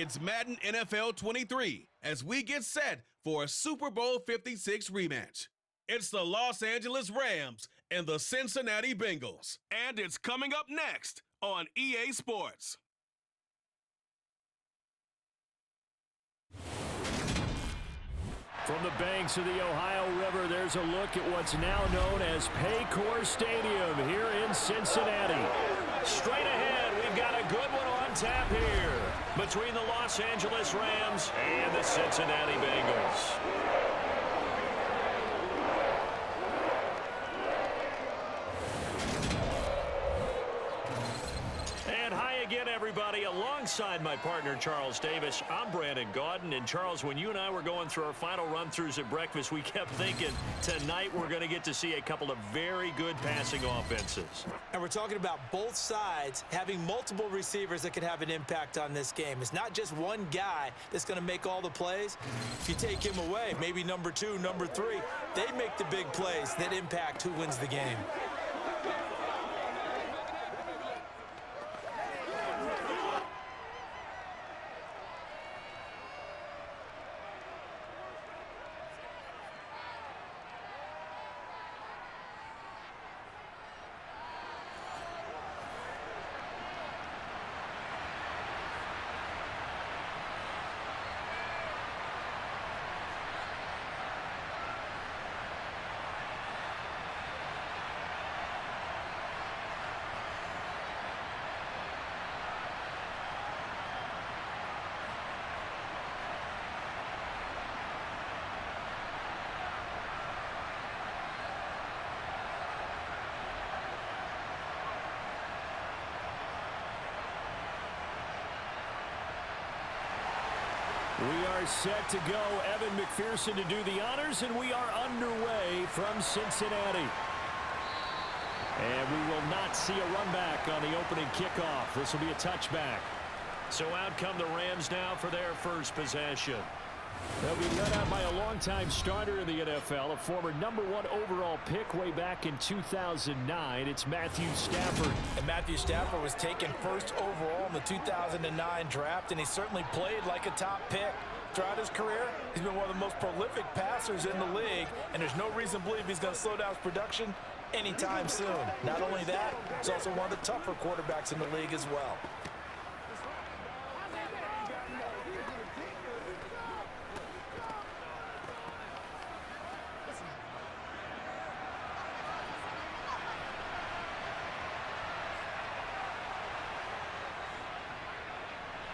It's Madden NFL 23 as we get set for a Super Bowl 56 rematch. It's the Los Angeles Rams and the Cincinnati Bengals. And it's coming up next on EA Sports. From the banks of the Ohio River, there's a look at what's now known as Paycor Stadium here in Cincinnati. Straight ahead, we've got a good one on tap here between the Los Angeles Rams and the Cincinnati Bengals. And hi again, everybody. Alongside my partner, Charles Davis, I'm Brandon Gaudin. And, Charles, when you and I were going through our final run-throughs at breakfast, we kept thinking tonight we're going to get to see a couple of very good passing offenses. And we're talking about both sides having multiple receivers that can have an impact on this game. It's not just one guy that's going to make all the plays. If you take him away, maybe number 2, number 3, they make the big plays that impact who wins the game. We are set to go. Evan McPherson to do the honors, and we are underway from Cincinnati. And we will not see a run back on the opening kickoff. This will be a touchback. So out come the Rams now for their first possession. They'll be led out by a longtime starter in the NFL, a former #1 overall pick way back in 2009. It's Matthew Stafford. And Matthew Stafford was taken first overall in the 2009 draft, and he certainly played like a top pick. Throughout his career, he's been one of the most prolific passers in the league, and there's no reason to believe he's going to slow down his production anytime soon. Not only that, he's also one of the tougher quarterbacks in the league as well.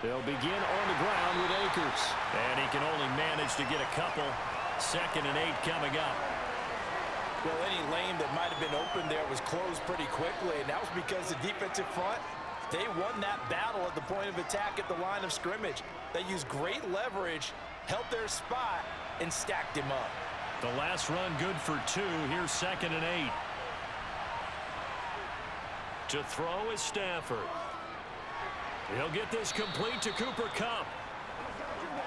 They'll begin on the ground with Akers. And he can only manage to get a couple. 2nd and 8 coming up. Well, any lane that might have been open there was closed pretty quickly, and that was because the defensive front, they won that battle at the point of attack at the line of scrimmage. They used great leverage, held their spot, and stacked him up. The last run good for 2. Here's 2nd and 8. To throw is Stafford. He'll get this complete to Cooper Kupp.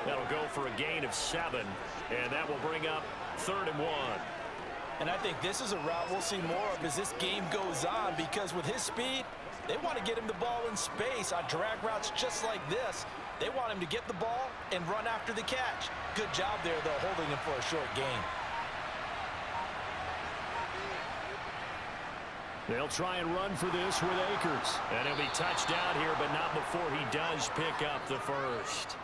That'll go for a gain of 7, and that will bring up 3rd and 1. And I think this is a route we'll see more of as this game goes on, because with his speed, they want to get him the ball in space on drag routes just like this. They want him to get the ball and run after the catch. Good job there, though, holding him for a short gain. They'll try and run for this with Akers. And he'll be touched down here, but not before he does pick up the first.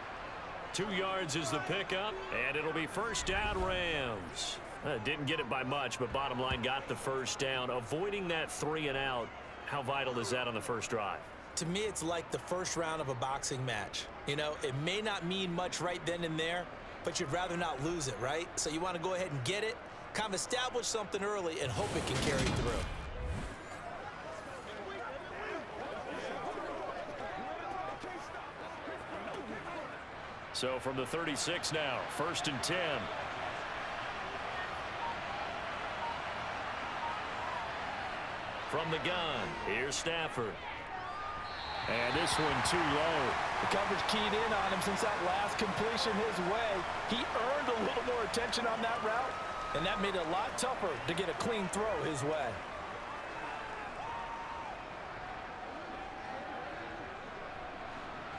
2 yards is the pickup, and it'll be first down Rams. Didn't get it by much, but bottom line got the first down. Avoiding that 3 and out, how vital is that on the first drive? To me, it's like the first round of a boxing match. You know, it may not mean much right then and there, but you'd rather not lose it, right? So you want to go ahead and get it, kind of establish something early, and hope it can carry through. So from the 36 now, 1st and 10. From the gun, here's Stafford. And this one too low. The coverage keyed in on him since that last completion his way. He earned a little more attention on that route, and that made it a lot tougher to get a clean throw his way.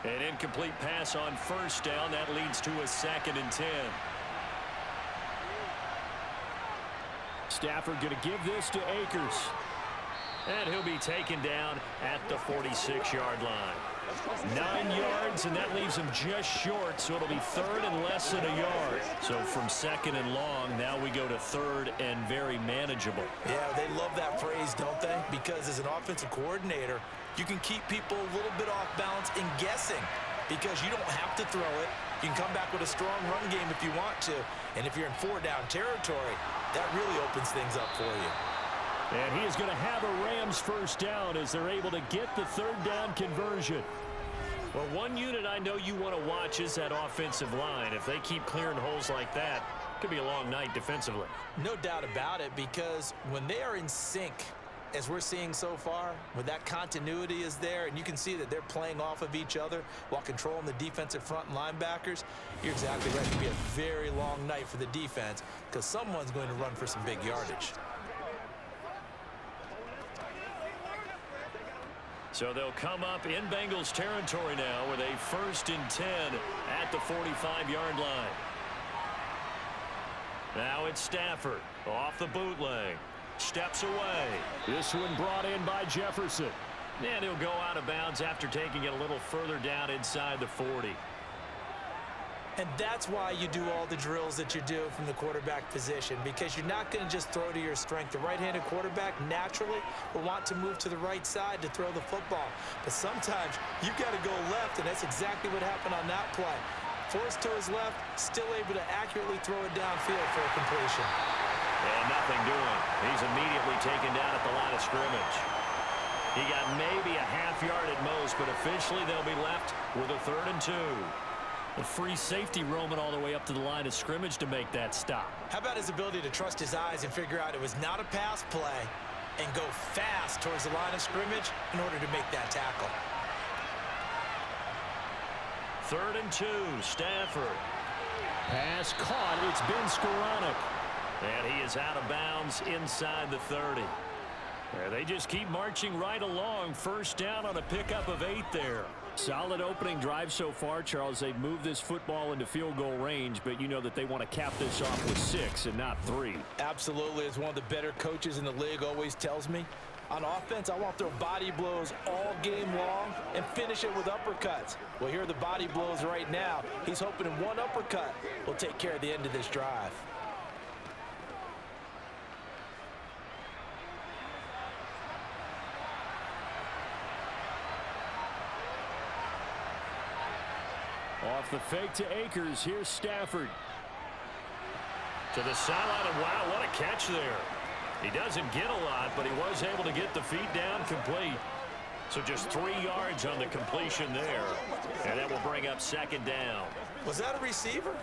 An incomplete pass on first down. That leads to a 2nd and 10. Stafford going to give this to Akers. And he'll be taken down at the 46-yard line. 9 yards, and that leaves him just short, so it'll be 3rd and less than a yard. So from 2nd and long, now we go to 3rd and very manageable. Yeah, they love that phrase, don't they? Because as an offensive coordinator, you can keep people a little bit off balance and guessing because you don't have to throw it. You can come back with a strong run game if you want to. And if you're in 4-down territory, that really opens things up for you. And he is going to have a Rams first down as they're able to get the 3rd down conversion. Well, one unit I know you want to watch is that offensive line. If they keep clearing holes like that, it could be a long night defensively. No doubt about it, because when they are in sync, as we're seeing so far, when that continuity is there and you can see that they're playing off of each other while controlling the defensive front and linebackers, you're exactly right. It could be a very long night for the defense because someone's going to run for some big yardage. So they'll come up in Bengals territory now with a 1st and 10 at the 45-yard line. Now it's Stafford off the bootleg. Steps away. This one brought in by Jefferson. And he'll go out of bounds after taking it a little further down inside the 40. And that's why you do all the drills that you do from the quarterback position, because you're not going to just throw to your strength. The right-handed quarterback naturally will want to move to the right side to throw the football. But sometimes you've got to go left, and that's exactly what happened on that play. Forced to his left, still able to accurately throw it downfield for a completion. And nothing doing. He's immediately taken down at the line of scrimmage. He got maybe a half yard at most, but officially they'll be left with a 3rd and 2. A free safety roaming all the way up to the line of scrimmage to make that stop. How about his ability to trust his eyes and figure out it was not a pass play and go fast towards the line of scrimmage in order to make that tackle. 3rd and 2, Stafford. Pass caught. It's been Skoranek. And he is out of bounds inside the 30. They just keep marching right along. First down on a pickup of 8 there. Solid opening drive so far, Charles. They've moved this football into field goal range, but you know that they want to cap this off with 6 and not 3. Absolutely. As one of the better coaches in the league always tells me, on offense, I want to throw body blows all game long and finish it with uppercuts. Well, here are the body blows right now. He's hoping in one uppercut will take care of the end of this drive. Off the fake to Akers. Here's Stafford. To the sideline, and wow, what a catch there. He doesn't get a lot, but he was able to get the feet down complete. So just 3 yards on the completion there. And that will bring up 2nd down. Was that a receiver?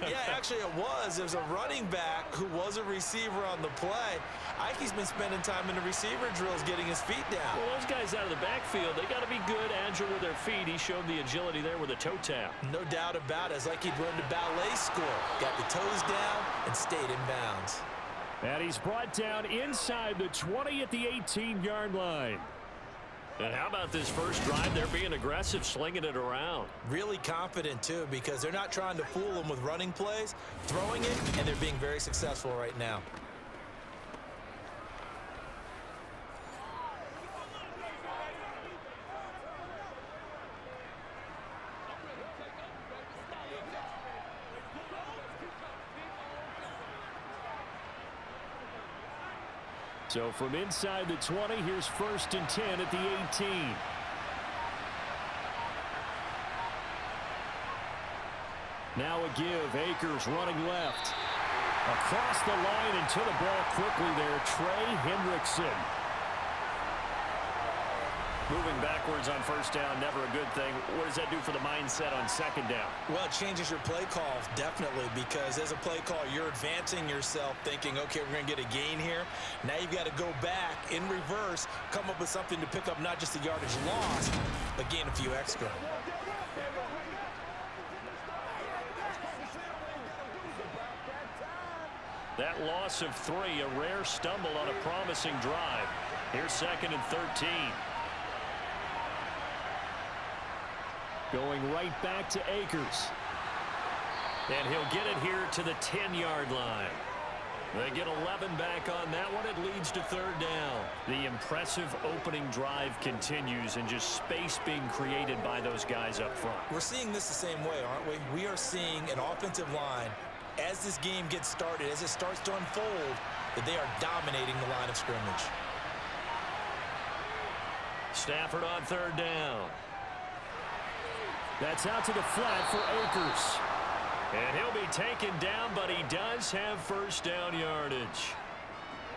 Yeah, actually it was. It was a running back who was a receiver on the play. Ike's been spending time in the receiver drills getting his feet down. Well, those guys out of the backfield, they got to be good, agile with their feet. He showed the agility there with a toe tap. No doubt about it. It's like he'd run to ballet school. Got the toes down and stayed in bounds. And he's brought down inside the 20 at the 18-yard line. And how about this first drive? They're being aggressive, slinging it around. Really confident, too, because they're not trying to fool them with running plays, throwing it, and they're being very successful right now. So from inside the 20, here's 1st and 10 at the 18. Now a give. Akers running left. Across the line and to the ball quickly there, Trey Hendrickson. Moving backwards on first down, never a good thing. What does that do for the mindset on 2nd down? Well, it changes your play call, definitely, because as a play call, you're advancing yourself thinking, okay, we're going to get a gain here. Now you've got to go back in reverse, come up with something to pick up not just the yardage lost, but gain a few extra. That loss of 3, a rare stumble on a promising drive. Here's 2nd and 13. Going right back to Akers. And he'll get it here to the 10-yard line. They get 11 back on that one. It leads to third down. The impressive opening drive continues, and just space being created by those guys up front. We're seeing this the same way, aren't we? We are seeing an offensive line, as this game gets started, as it starts to unfold, that they are dominating the line of scrimmage. Stafford on third down. That's out to the flat for Akers. And he'll be taken down, but he does have first down yardage.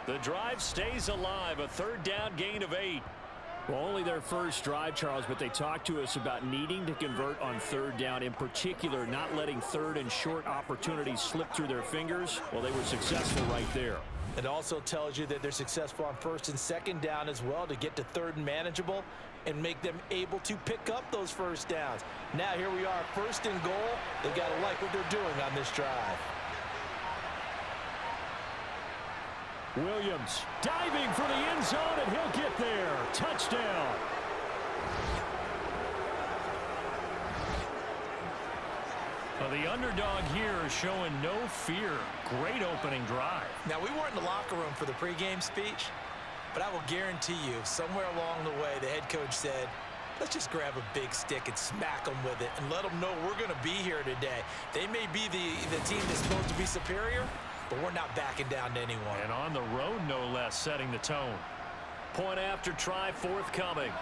The drive stays alive, a third down gain of 8. Well, only their first drive, Charles, but they talked to us about needing to convert on third down, in particular not letting third and short opportunities slip through their fingers. Well, they were successful right there. It also tells you that they're successful on first and second down as well to get to third and manageable and make them able to pick up those first downs. Now here we are, first and goal. They got to like what they're doing on this drive. Williams diving for the end zone, and he'll get there. Touchdown. Well, the underdog here is showing no fear. Great opening drive. Now, we weren't in the locker room for the pregame speech, but I will guarantee you, somewhere along the way, the head coach said, let's just grab a big stick and smack them with it and let them know we're going to be here today. They may be the team that's supposed to be superior, but we're not backing down to anyone. And on the road, no less, setting the tone. Point after try forthcoming.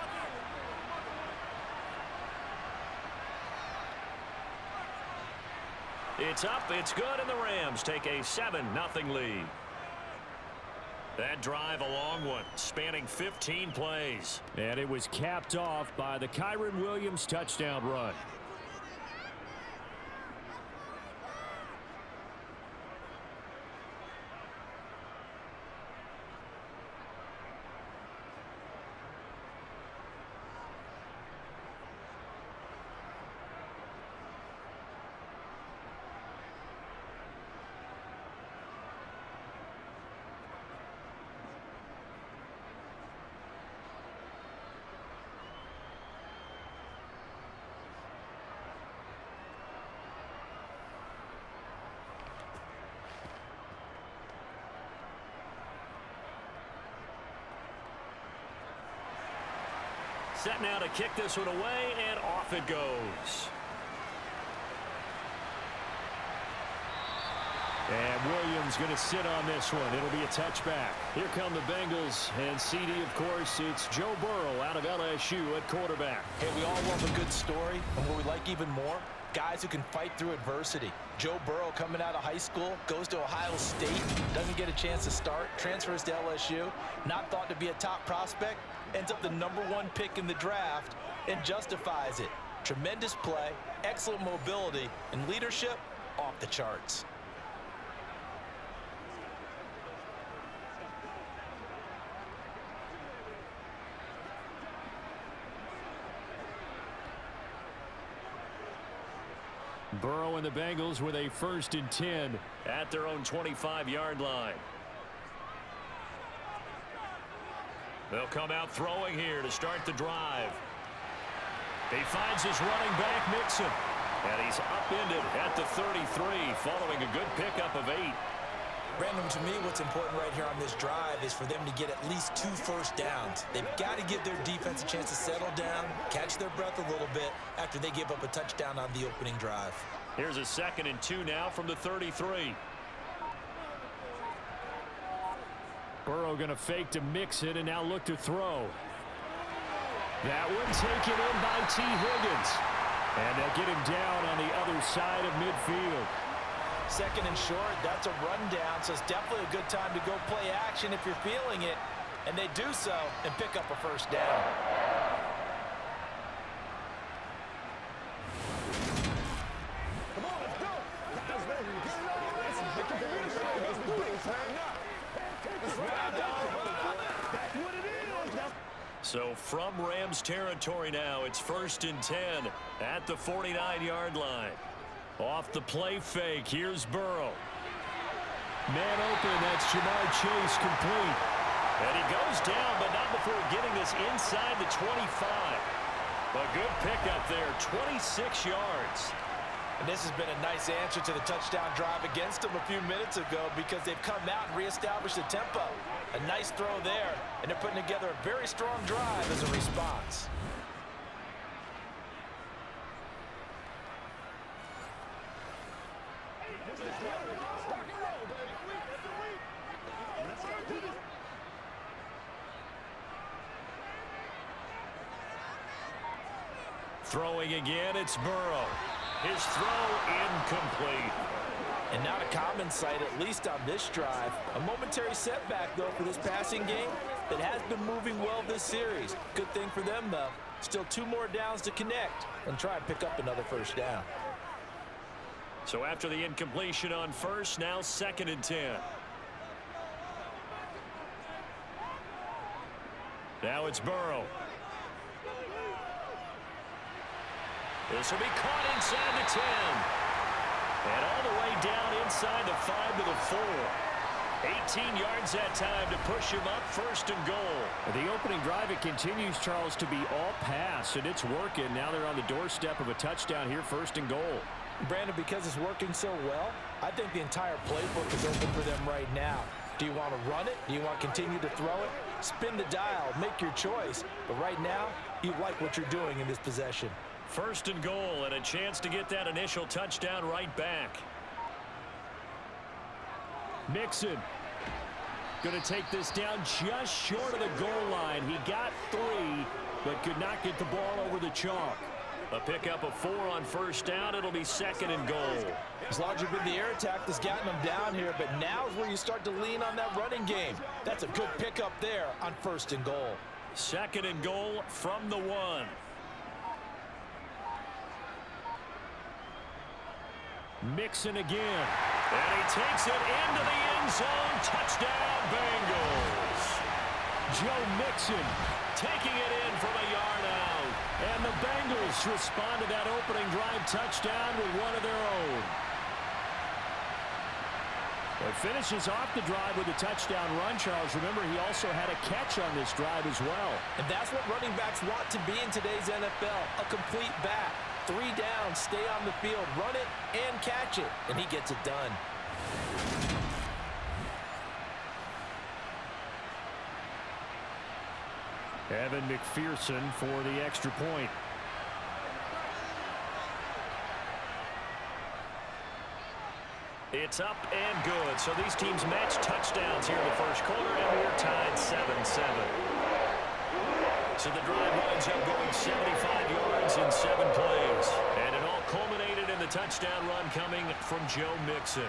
It's up, it's good, and the Rams take a 7-0 lead. That drive, a long one, spanning 15 plays. And it was capped off by the Kyren Williams touchdown run. Set now to kick this one away, and off it goes. And Williams going to sit on this one. It'll be a touchback. Here come the Bengals, and CD, of course, it's Joe Burrow out of LSU at quarterback. Hey, we all love a good story, and what we like even more, guys who can fight through adversity. Joe Burrow coming out of high school, goes to Ohio State, doesn't get a chance to start, transfers to LSU, not thought to be a top prospect, ends up the #1 pick in the draft, and justifies it. Tremendous play, excellent mobility, and leadership off the charts. Burrow and the Bengals with a 1st and 10 at their own 25-yard line. They'll come out throwing here to start the drive. He finds his running back, Mixon. And he's upended at the 33 following a good pickup of 8. Brandon, to me, what's important right here on this drive is for them to get at least 2 first downs. They've got to give their defense a chance to settle down, catch their breath a little bit after they give up a touchdown on the opening drive. Here's a 2nd and 2 now from the 33. Burrow going to fake to Mixon and now look to throw. That one taken in by T. Higgins. And they'll get him down on the other side of midfield. 2nd and short, that's a rundown, so it's definitely a good time to go play action if you're feeling it. And they do so and pick up a first down. Come on, let's go. Guys, ready to get it on. That's what it is. So from Rams territory now, it's 1st and 10 at the 49-yard line. Off the play fake, here's Burrow. Man open, that's Jamar Chase complete. And he goes down, but not before getting this inside the 25. A good pickup there, 26 yards. And this has been a nice answer to the touchdown drive against them a few minutes ago because they've come out and reestablished the tempo. A nice throw there, and they're putting together a very strong drive as a response. Throwing again, it's Burrow. His throw incomplete. And not a common sight, at least on this drive. A momentary setback, though, for this passing game that has been moving well this series. Good thing for them, though. Still 2 more downs to connect and try and pick up another first down. So after the incompletion on first, now 2nd and 10. Now it's Burrow. This will be caught inside the 10. And all the way down inside the 5 to the 4. 18 yards that time to push him up, 1st and goal. The opening drive, it continues, Charles, to be all pass, and it's working. Now they're on the doorstep of a touchdown here, 1st and goal. Brandon, because it's working so well, I think the entire playbook is open for them right now. Do you want to run it? Do you want to continue to throw it? Spin the dial, make your choice. But right now, you like what you're doing in this possession. 1st and goal, and a chance to get that initial touchdown right back. Mixon going to take this down just short of the goal line. He got 3, but could not get the ball over the chalk. A pickup of 4 on 1st down. It'll be 2nd and goal. It's largely been the air attack that's gotten them down here, but now is where you start to lean on that running game. That's a good pickup there on 1st and goal. 2nd and goal from the 1. Mixon again. And he takes it into the end zone. Touchdown, Bengals. Joe Mixon taking it in from a yard out. And the Bengals respond to that opening drive touchdown with one of their own. It finishes off the drive with a touchdown run, Charles. Remember, he also had a catch on this drive as well. And that's what running backs want to be in today's NFL, a complete back. 3 down, stay on the field, run it, and catch it. And he gets it done. Evan McPherson for the extra point. It's up and good. So these teams match touchdowns here in the 1st quarter, and we're tied 7-7. So the drive winds up going 75 yards in 7 plays. And it all culminated in the touchdown run coming from Joe Mixon.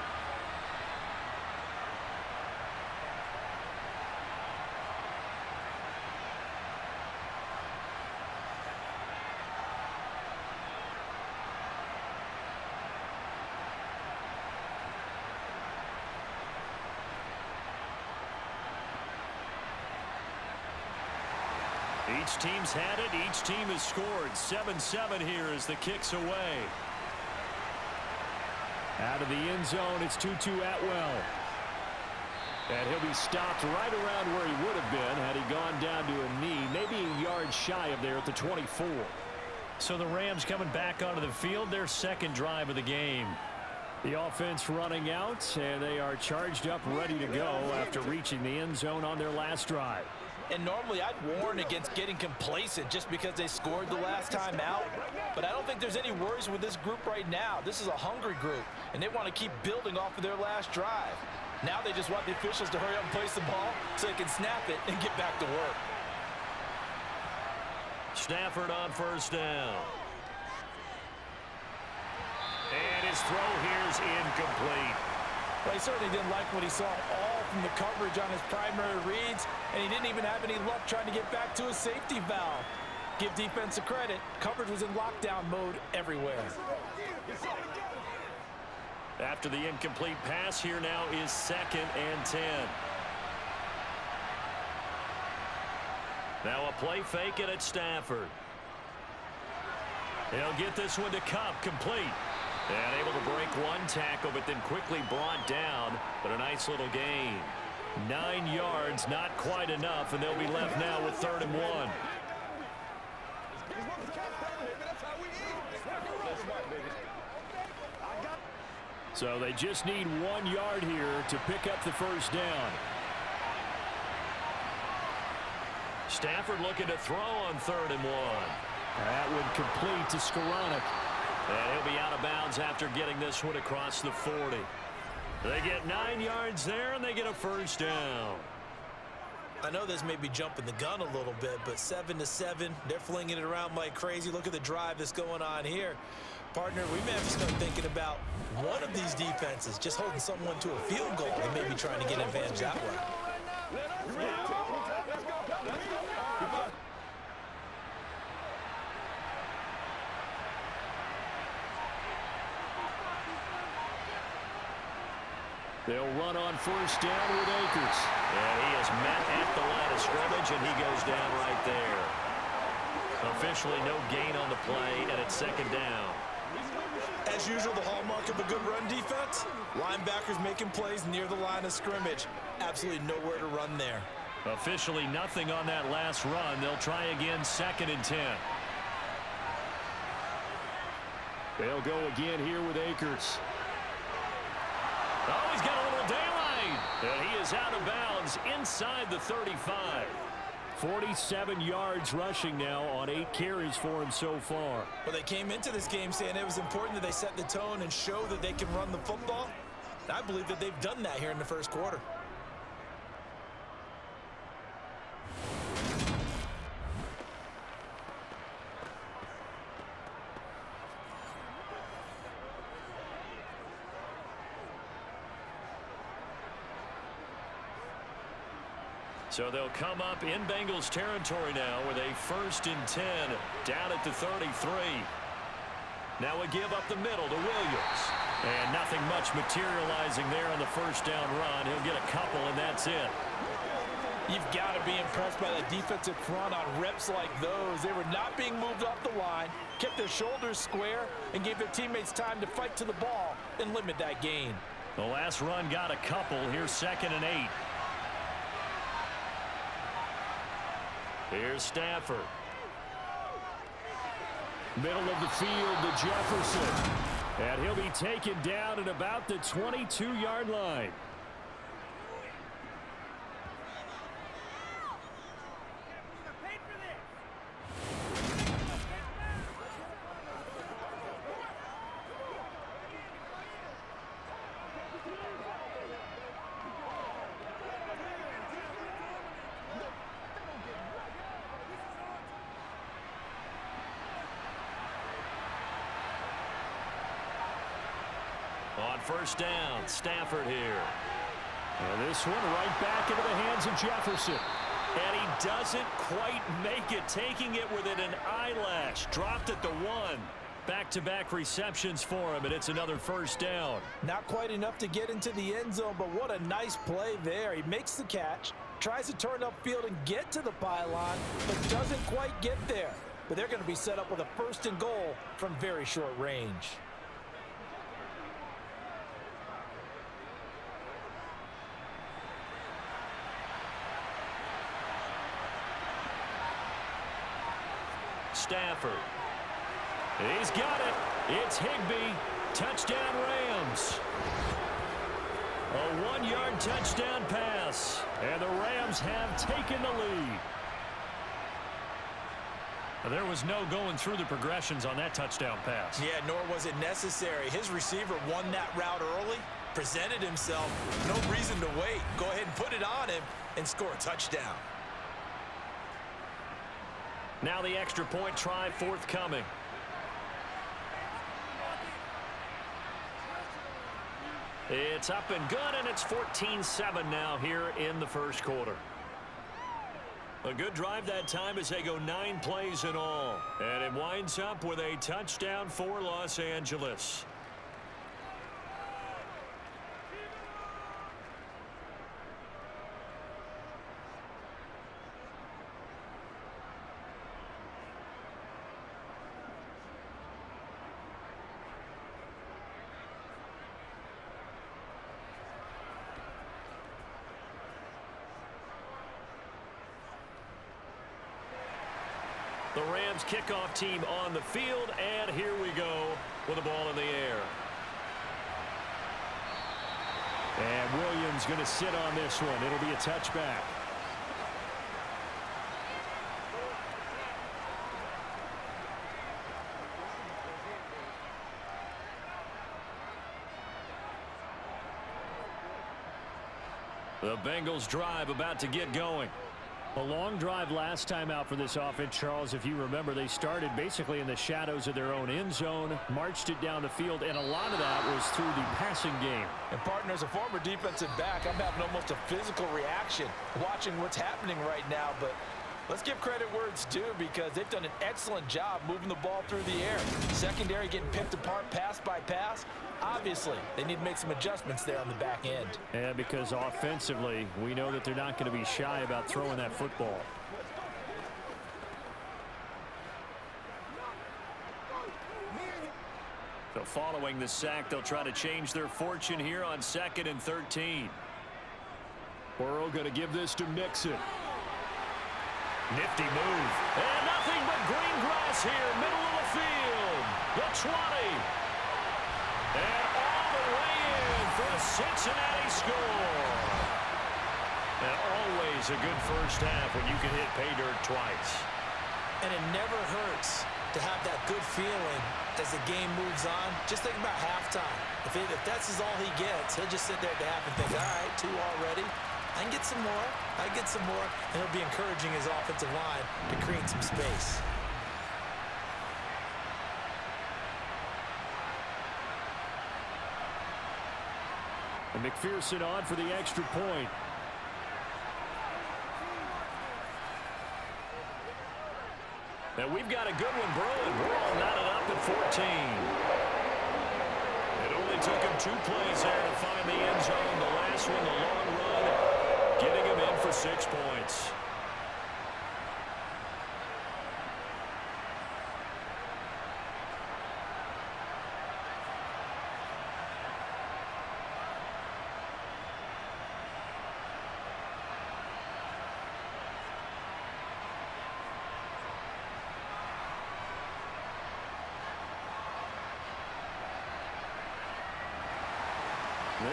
Each team's had it. Each team has scored. 7-7 here as the kick's away. Out of the end zone, it's Tutu Atwell. And he'll be stopped right around where he would have been had he gone down to a knee, maybe a yard shy of there at the 24. So the Rams coming back onto the field, their 2nd drive of the game. The offense running out, and they are charged up, ready to go after reaching the end zone on their last drive. And normally I'd warn against getting complacent just because they scored the last time out. But I don't think there's any worries with this group right now. This is a hungry group, and they want to keep building off of their last drive. Now they just want the officials to hurry up and place the ball so they can snap it and get back to work. Stafford on 1st down. And his throw here is incomplete. Well, he certainly didn't like what he saw all from the coverage on his primary reads, and he didn't even have any luck trying to get back to his safety valve. Give defense a credit. Coverage was in lockdown mode everywhere. After the incomplete pass, here now is 2nd and 10. Now a play fake it at Stafford. He'll get this one to Cup, complete. And able to break one tackle, but then quickly brought down. But a nice little gain. 9 yards, not quite enough, and they'll be left now with 3rd and 1. So they just need 1 yard here to pick up the first down. Stafford looking to throw on 3rd and 1. That would complete to Skoranek. And he'll be out of bounds after getting this one across the 40. They get 9 yards there, and they get a first down. I know this may be jumping the gun a little bit, but 7-7, they're flinging it around like crazy. Look at the drive that's going on here. Partner, we may have to start thinking about one of these defenses just holding someone to a field goal and maybe trying to get an advantage that way. They'll run on first down with Akers. And he is met at the line of scrimmage, and he goes down right there. Officially no gain on the play, and it's 2nd down. As usual, the hallmark of a good run defense, linebackers making plays near the line of scrimmage. Absolutely nowhere to run there. Officially nothing on that last run. They'll try again, 2nd and 10. They'll go again here with Akers. Oh, he's got a little daylight. And he is out of bounds inside the 35. 47 yards rushing now on 8 carries for him so far. Well, they came into this game saying it was important that they set the tone and show that they can run the football. I believe that they've done that here in the first quarter. So they'll come up in Bengals territory now with a 1st and 10 down at the 33. Now a give up the middle to Williams. And nothing much materializing there on the first down run. He'll get a couple, and that's it. You've got to be impressed by the defensive front on reps like those. They were not being moved off the line, kept their shoulders square, and gave their teammates time to fight to the ball and limit that gain. The last run got a couple. Here's 2nd and 8. Here's Stafford. Middle of the field to Jefferson. And he'll be taken down at about the 22-yard line. On first down, Stafford here. And this one right back into the hands of Jefferson. And he doesn't quite make it, taking it within an eyelash. Dropped at the 1. Back-to-back receptions for him, and it's another first down. Not quite enough to get into the end zone, but what a nice play there. He makes the catch, tries to turn upfield and get to the pylon, but doesn't quite get there. But they're going to be set up with a 1st and goal from very short range. Stafford. He's got it. It's Higbee. Touchdown Rams. A 1-yard touchdown pass. And the Rams have taken the lead. There was no going through the progressions on that touchdown pass. Yeah, nor was it necessary. His receiver won that route early, presented himself. No reason to wait. Go ahead and put it on him and score a touchdown. Now the extra point try forthcoming. It's up and good, and it's 14-7 now here in the first quarter. A good drive that time as they go 9 plays in all. And it winds up with a touchdown for Los Angeles. The Rams kickoff team on the field, and here we go with the ball in the air. And Williams going to sit on this one. It'll be a touchback. The Bengals drive about to get going. A long drive last time out for this offense, Charles. If you remember, they started basically in the shadows of their own end zone, marched it down the field, and a lot of that was through the passing game. And, partner, as a former defensive back, I'm having almost a physical reaction watching what's happening right now. But let's give credit where it's due, because they've done an excellent job moving the ball through the air. Secondary getting picked apart pass by pass. Obviously, they need to make some adjustments there on the back end. Yeah, because offensively, we know that they're not going to be shy about throwing that football. So following the sack, they'll try to change their fortune here on 2nd and 13. Burrow going to give this to Mixon. Nifty move. And nothing but green grass here, middle of the field. The 20. And all the way in for a Cincinnati score. And always a good first half when you can hit pay dirt twice. And it never hurts to have that good feeling as the game moves on. Just think about halftime. If that's all he gets, he'll just sit there at the half and think, all right, 2 already. I can get some more. I can get some more. And he'll be encouraging his offensive line to create some space. And McPherson on for the extra point. And we've got a good one brewing. We're all knotted up at 14. It only took him 2 plays there to find the end zone. The last one, the long run, getting him in for 6 points.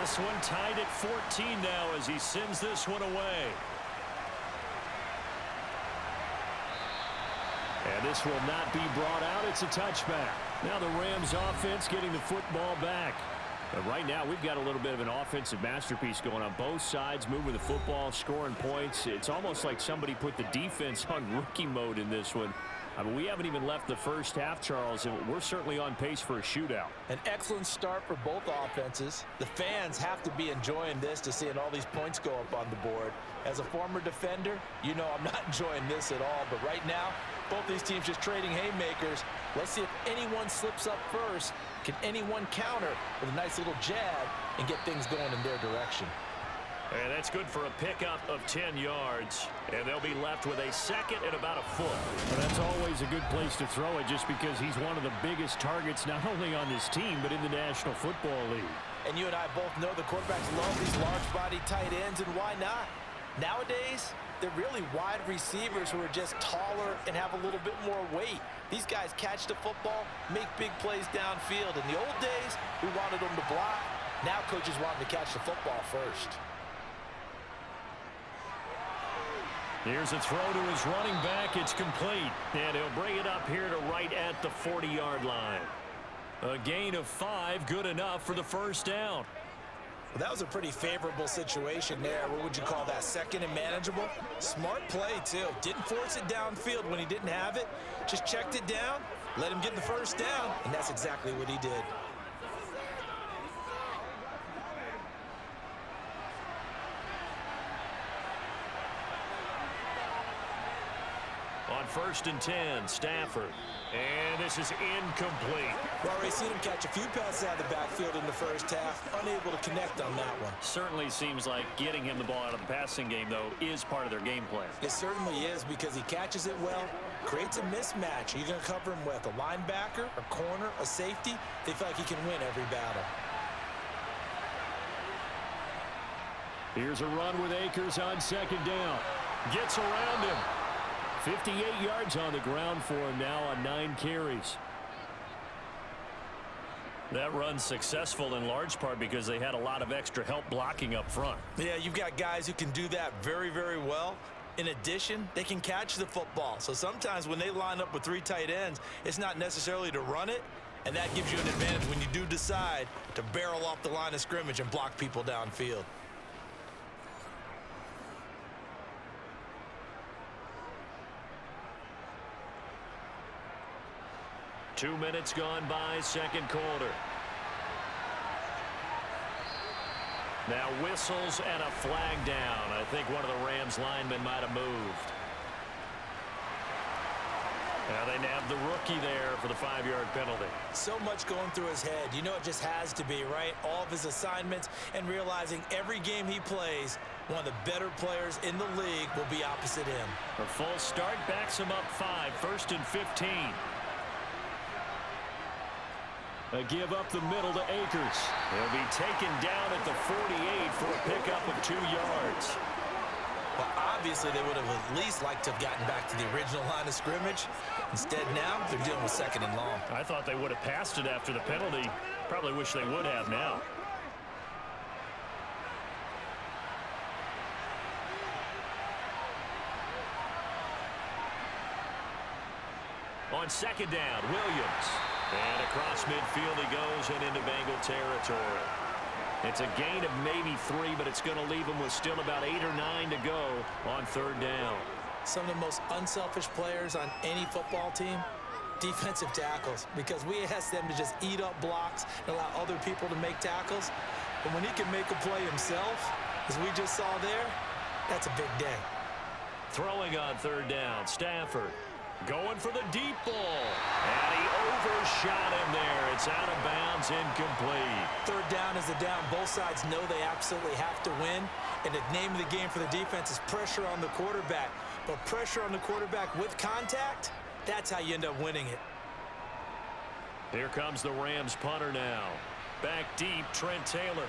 This one tied at 14 now as he sends this one away. And this will not be brought out. It's a touchback. Now the Rams offense getting the football back. But right now we've got a little bit of an offensive masterpiece going on both sides, moving the football, scoring points. It's almost like somebody put the defense on rookie mode in this one. I mean, we haven't even left the first half, Charles, and we're certainly on pace for a shootout. An excellent start for both offenses. The fans have to be enjoying this, to seeing all these points go up on the board. As a former defender, you know I'm not enjoying this at all. But right now, both these teams just trading haymakers. Let's see if anyone slips up first. Can anyone counter with a nice little jab and get things going in their direction? And that's good for a pickup of 10 yards. And they'll be left with a 2nd and about a foot. Well, that's always a good place to throw it, just because he's one of the biggest targets not only on this team but in the National Football League. And you and I both know the quarterbacks love these large-body tight ends, and why not? Nowadays, they're really wide receivers who are just taller and have a little bit more weight. These guys catch the football, make big plays downfield. In the old days, we wanted them to block. Now coaches want them to catch the football first. Here's a throw to his running back. It's complete. And he'll bring it up here to right at the 40-yard line. A gain of 5, good enough for the first down. Well, that was a pretty favorable situation there. What would you call that, 2nd and manageable? Smart play, too. Didn't force it downfield when he didn't have it. Just checked it down, let him get the first down, and that's exactly what he did. On 1st and 10, Stafford. And this is incomplete. We've already seen him catch a few passes out of the backfield in the first half. Unable to connect on that one. Certainly seems like getting him the ball out of the passing game, though, is part of their game plan. It certainly is, because he catches it well, creates a mismatch. Are you going to cover him with a linebacker, a corner, a safety? They feel like he can win every battle. Here's a run with Akers on 2nd down. Gets around him. 58 yards on the ground for him now on 9 carries. That run's successful in large part because they had a lot of extra help blocking up front. Yeah, you've got guys who can do that very, very well. In addition, they can catch the football. So sometimes when they line up with 3 tight ends, it's not necessarily to run it, and that gives you an advantage when you do decide to barrel off the line of scrimmage and block people downfield. Two minutes gone by, second quarter. Now whistles and a flag down. I think one of the Rams linemen might have moved. Now they nab the rookie there for the 5-yard penalty. So much going through his head. You know it just has to be, right? All of his assignments and realizing every game he plays, one of the better players in the league will be opposite him. A full start backs him up 5, 1st and 15. A give up the middle to Akers. He'll be taken down at the 48 for a pickup of 2 yards. Well, obviously, they would have at least liked to have gotten back to the original line of scrimmage. Instead, now they're dealing with 2nd and long. I thought they would have passed it after the penalty. Probably wish they would have now. On 2nd down, Williams. And across midfield he goes and into Bengal territory. It's a gain of maybe 3, but it's going to leave him with still about 8 or 9 to go on 3rd down. Some of the most unselfish players on any football team, defensive tackles, because we ask them to just eat up blocks and allow other people to make tackles. But when he can make a play himself, as we just saw there, that's a big day. Throwing on 3rd down, Stafford. Going for the deep ball. And he overshot him there. It's out of bounds, incomplete. 3rd down is the down. Both sides know they absolutely have to win. And the name of the game for the defense is pressure on the quarterback. But pressure on the quarterback with contact, that's how you end up winning it. Here comes the Rams punter now. Back deep, Trent Taylor.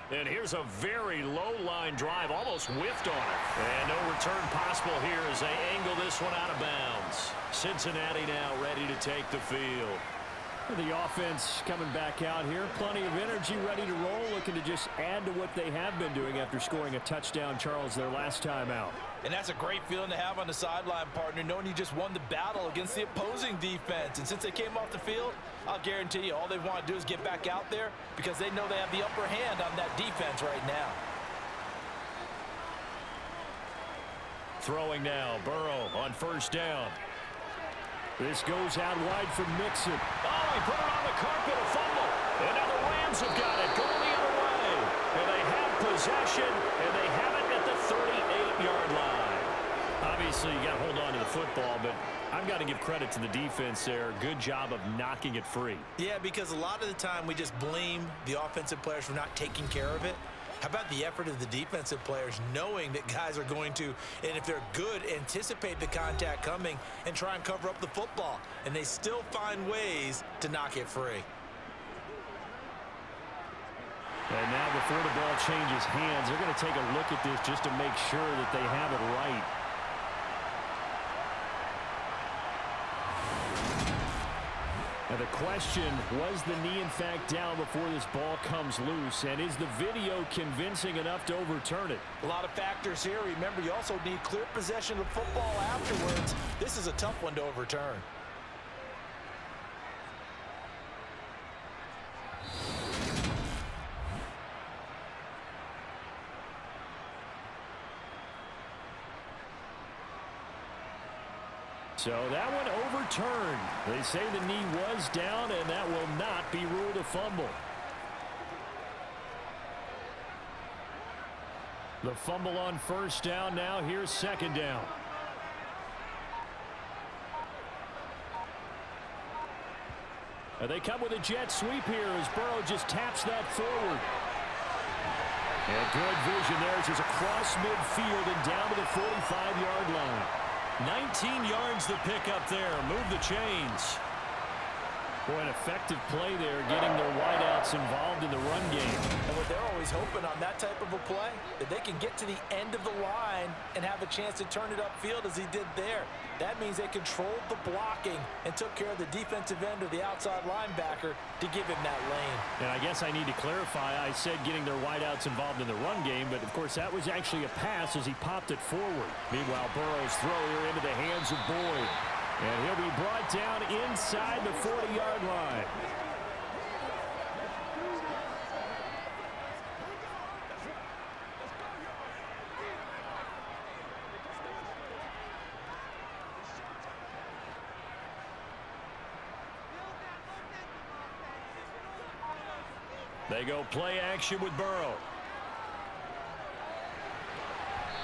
And here's a very low-line drive, almost whiffed on it. And no return possible here as they angle this one out of bounds. Cincinnati now ready to take the field. The offense coming back out here. Plenty of energy, ready to roll, looking to just add to what they have been doing after scoring a touchdown, Charles, their last time out. And that's a great feeling to have on the sideline, partner, knowing you just won the battle against the opposing defense. And since they came off the field, I'll guarantee you all they want to do is get back out there because they know they have the upper hand on that defense right now. Throwing now, Burrow on 1st down. This goes out wide for Mixon. Oh, he put it on the carpet, a fumble. And now the Rams have got it, going the other way. And they have possession, and they have it at the 38-yard line. Obviously, you got to hold on to the football, but I've got to give credit to the defense there. Good job of knocking it free. Yeah, because a lot of the time we just blame the offensive players for not taking care of it. How about the effort of the defensive players knowing that guys are going to, and if they're good, anticipate the contact coming and try and cover up the football. And they still find ways to knock it free. And now before the ball changes hands, they're going to take a look at this just to make sure that they have it right. Now the question, was the knee in fact down before this ball comes loose? And is the video convincing enough to overturn it? A lot of factors here. Remember, you also need clear possession of football afterwards. This is a tough one to overturn. So that one overturned. They say the knee was down, and that will not be ruled a fumble. The fumble on 1st down now. Here's 2nd down. And they come with a jet sweep here as Burrow just taps that forward. And good vision there. It's across midfield and down to the 45-yard line. 19 yards to pick up there. Move the chains. Boy, an effective play there, getting their wideouts involved in the run game. And what they're always hoping on that type of a play, that they can get to the end of the line and have a chance to turn it upfield as he did there. That means they controlled the blocking and took care of the defensive end or the outside linebacker to give him that lane. And I guess I need to clarify, I said getting their wideouts involved in the run game, but of course that was actually a pass as he popped it forward. Meanwhile, Burrow's throw here into the hands of Boyd. And he'll be brought down inside the 40-yard line. They go play action with Burrow.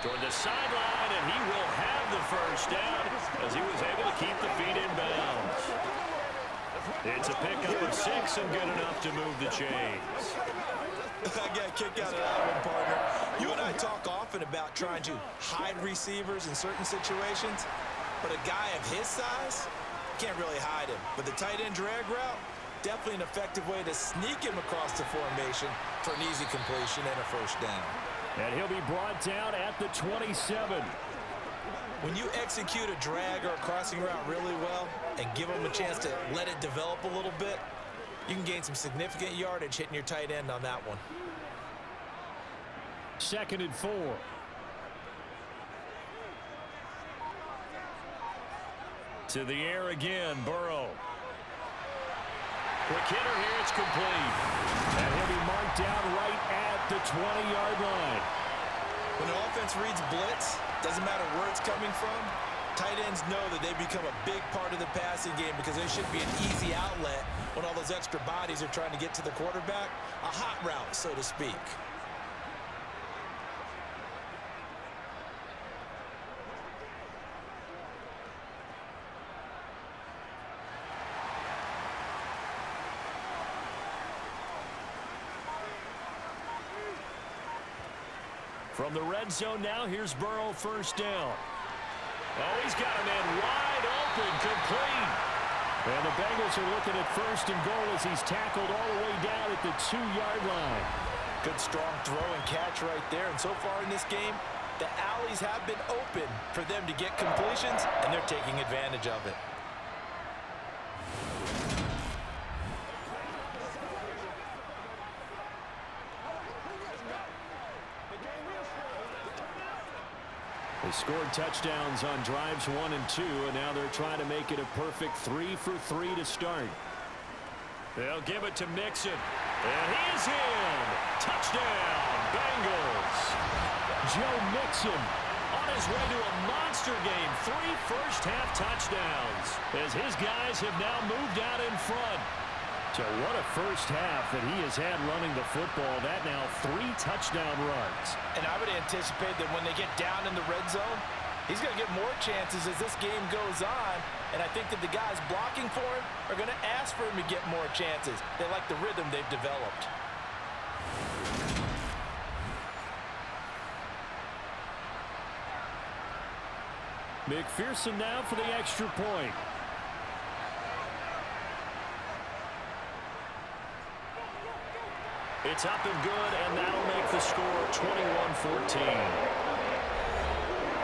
Toward the sideline, and he will have the first down as he was able to keep the feet in bounds. It's a pickup of 6 and good enough to move the chains. I got a kick out of that one, partner. You and I talk often about trying to hide receivers in certain situations, but a guy of his size, can't really hide him. But the tight end drag route, definitely an effective way to sneak him across the formation for an easy completion and a first down. And he'll be brought down at the 27. When you execute a drag or a crossing route really well and give them a chance to let it develop a little bit, you can gain some significant yardage hitting your tight end on that one. 2nd and 4. To the air again, Burrow. Quick hitter here, it's complete. And he'll be marked down right at the 20-yard line. When the offense reads blitz, doesn't matter where it's coming from, tight ends know that they become a big part of the passing game because there should be an easy outlet when all those extra bodies are trying to get to the quarterback. A hot route, so to speak. From the red zone now, here's Burrow, first down. Oh, he's got a man wide open, complete. And the Bengals are looking at 1st and goal as he's tackled all the way down at the 2-yard line. Good strong throw and catch right there. And so far in this game, the alleys have been open for them to get completions, and they're taking advantage of it. They scored touchdowns on drives 1 and 2, and now they're trying to make it a perfect 3 for 3 to start. They'll give it to Mixon, and he is in. Touchdown, Bengals. Joe Mixon on his way to a monster game. 3 first-half touchdowns as his guys have now moved out in front. So what a first half that he has had running the football. That now 3 touchdown runs. And I would anticipate that when they get down in the red zone, he's going to get more chances as this game goes on. And I think that the guys blocking for him are going to ask for him to get more chances. They like the rhythm they've developed. McPherson now for the extra point. It's up and good, and that'll make the score 21-14.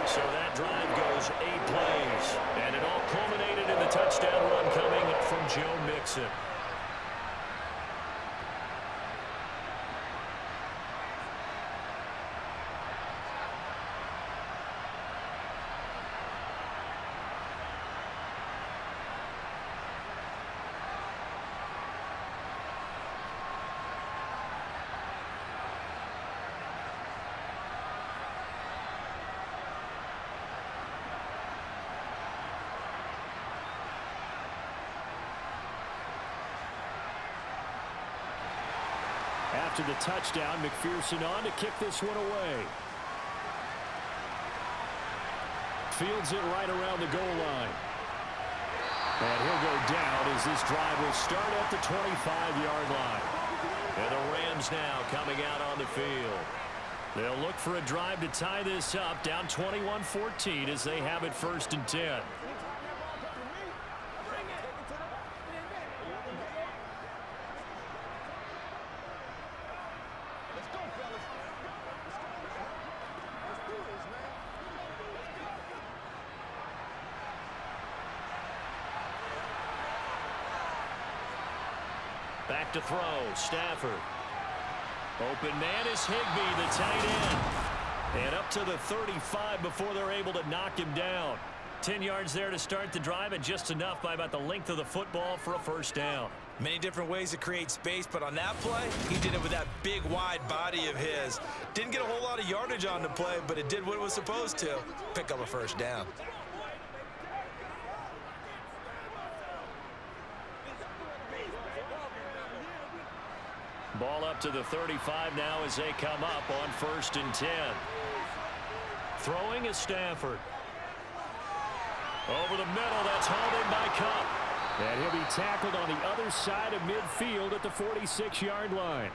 So that drive goes 8 plays, and it all culminated in the touchdown run coming from Joe Mixon. After the touchdown, McPherson on to kick this one away. Fields it right around the goal line. And he'll go down as this drive will start at the 25-yard line. And the Rams now coming out on the field. They'll look for a drive to tie this up, down 21-14 as they have it 1st and 10. back to throw. Stafford. Open man is Higbee, the tight end. And up to the 35 before they're able to knock him down. 10 yards there to start the drive, and just enough by about the length of the football for a first down. Many different ways to create space, but on that play, he did it with that big, wide body of his. Didn't get a whole lot of yardage on the play, but it did what it was supposed to. Pick up a first down. Ball up to the 35 now as they come up on 1st and 10. Throwing is Stafford. Over the middle, that's hauled in by Cup. And he'll be tackled on the other side of midfield at the 46-yard line.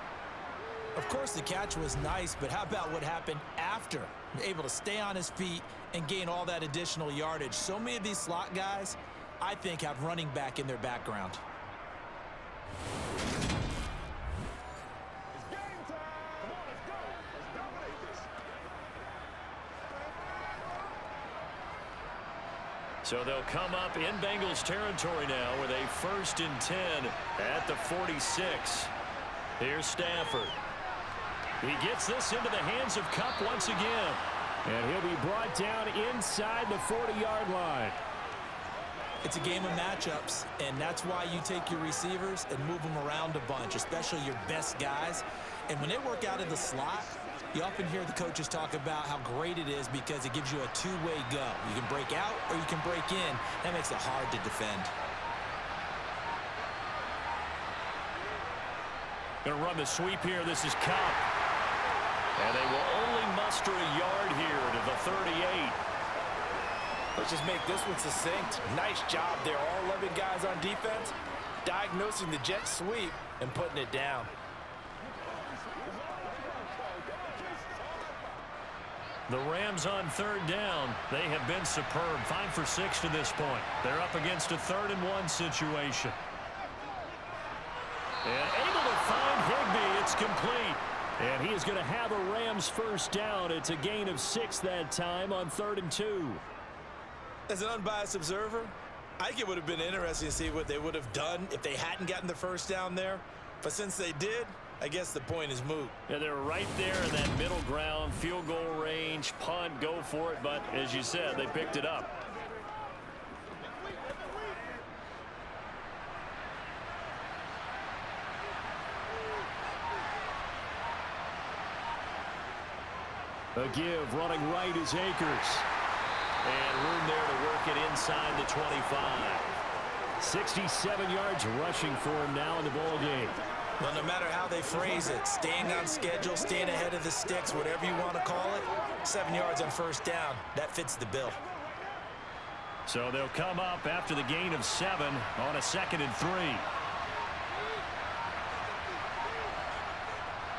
Of course, the catch was nice, but how about what happened after? Able to stay on his feet and gain all that additional yardage. So many of these slot guys, I think, have running back in their background. So they'll come up in Bengals territory now with a 1st and 10 at the 46. Here's Stafford. He gets this into the hands of Cup once again. And he'll be brought down inside the 40-yard line. It's a game of matchups, and that's why you take your receivers and move them around a bunch, especially your best guys. And when they work out of the slot, you often hear the coaches talk about how great it is because it gives you a two-way go. You can break out or you can break in. That makes it hard to defend. Going to run the sweep here. This is Cup. And they will only muster a yard here to the 38. Let's just make this one succinct. Nice job there. All 11 guys on defense diagnosing the jet sweep and putting it down. The Rams on 3rd down. They have been superb. 5 for 6 to this point. They're up against a 3rd and 1 situation. And able to find Higbee. It's complete. And he is going to have a Rams first down. It's a gain of 6 that time on 3rd and 2. As an unbiased observer, I think it would have been interesting to see what they would have done if they hadn't gotten the first down there. But since they did, I guess the point is moot. Yeah, they're right there in that middle ground, field goal range, punt, go for it. But as you said, they picked it up. A give, running right is Akers. And room there to work it inside the 25. 67 yards rushing for him now in the ball game. Well, no matter how they phrase it, staying on schedule, staying ahead of the sticks, whatever you want to call it, 7 yards on first down, that fits the bill. So they'll come up after the gain of 7 on a 2nd and 3.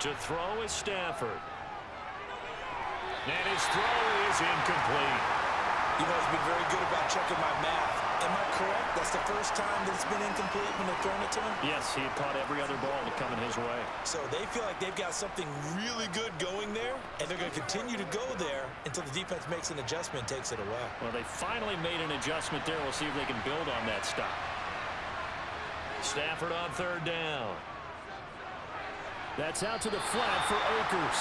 To throw is Stafford. And his throw is incomplete. You've always been very good about checking my math. Am I correct? That's the first time that it's been incomplete when they've thrown it to him? Yes, he had caught every other ball coming his way. So they feel like they've got something really good going there, and they're going to continue to go there until the defense makes an adjustment and takes it away. Well, they finally made an adjustment there. We'll see if they can build on that stop. Stafford on 3rd down. That's out to the flat for Akers.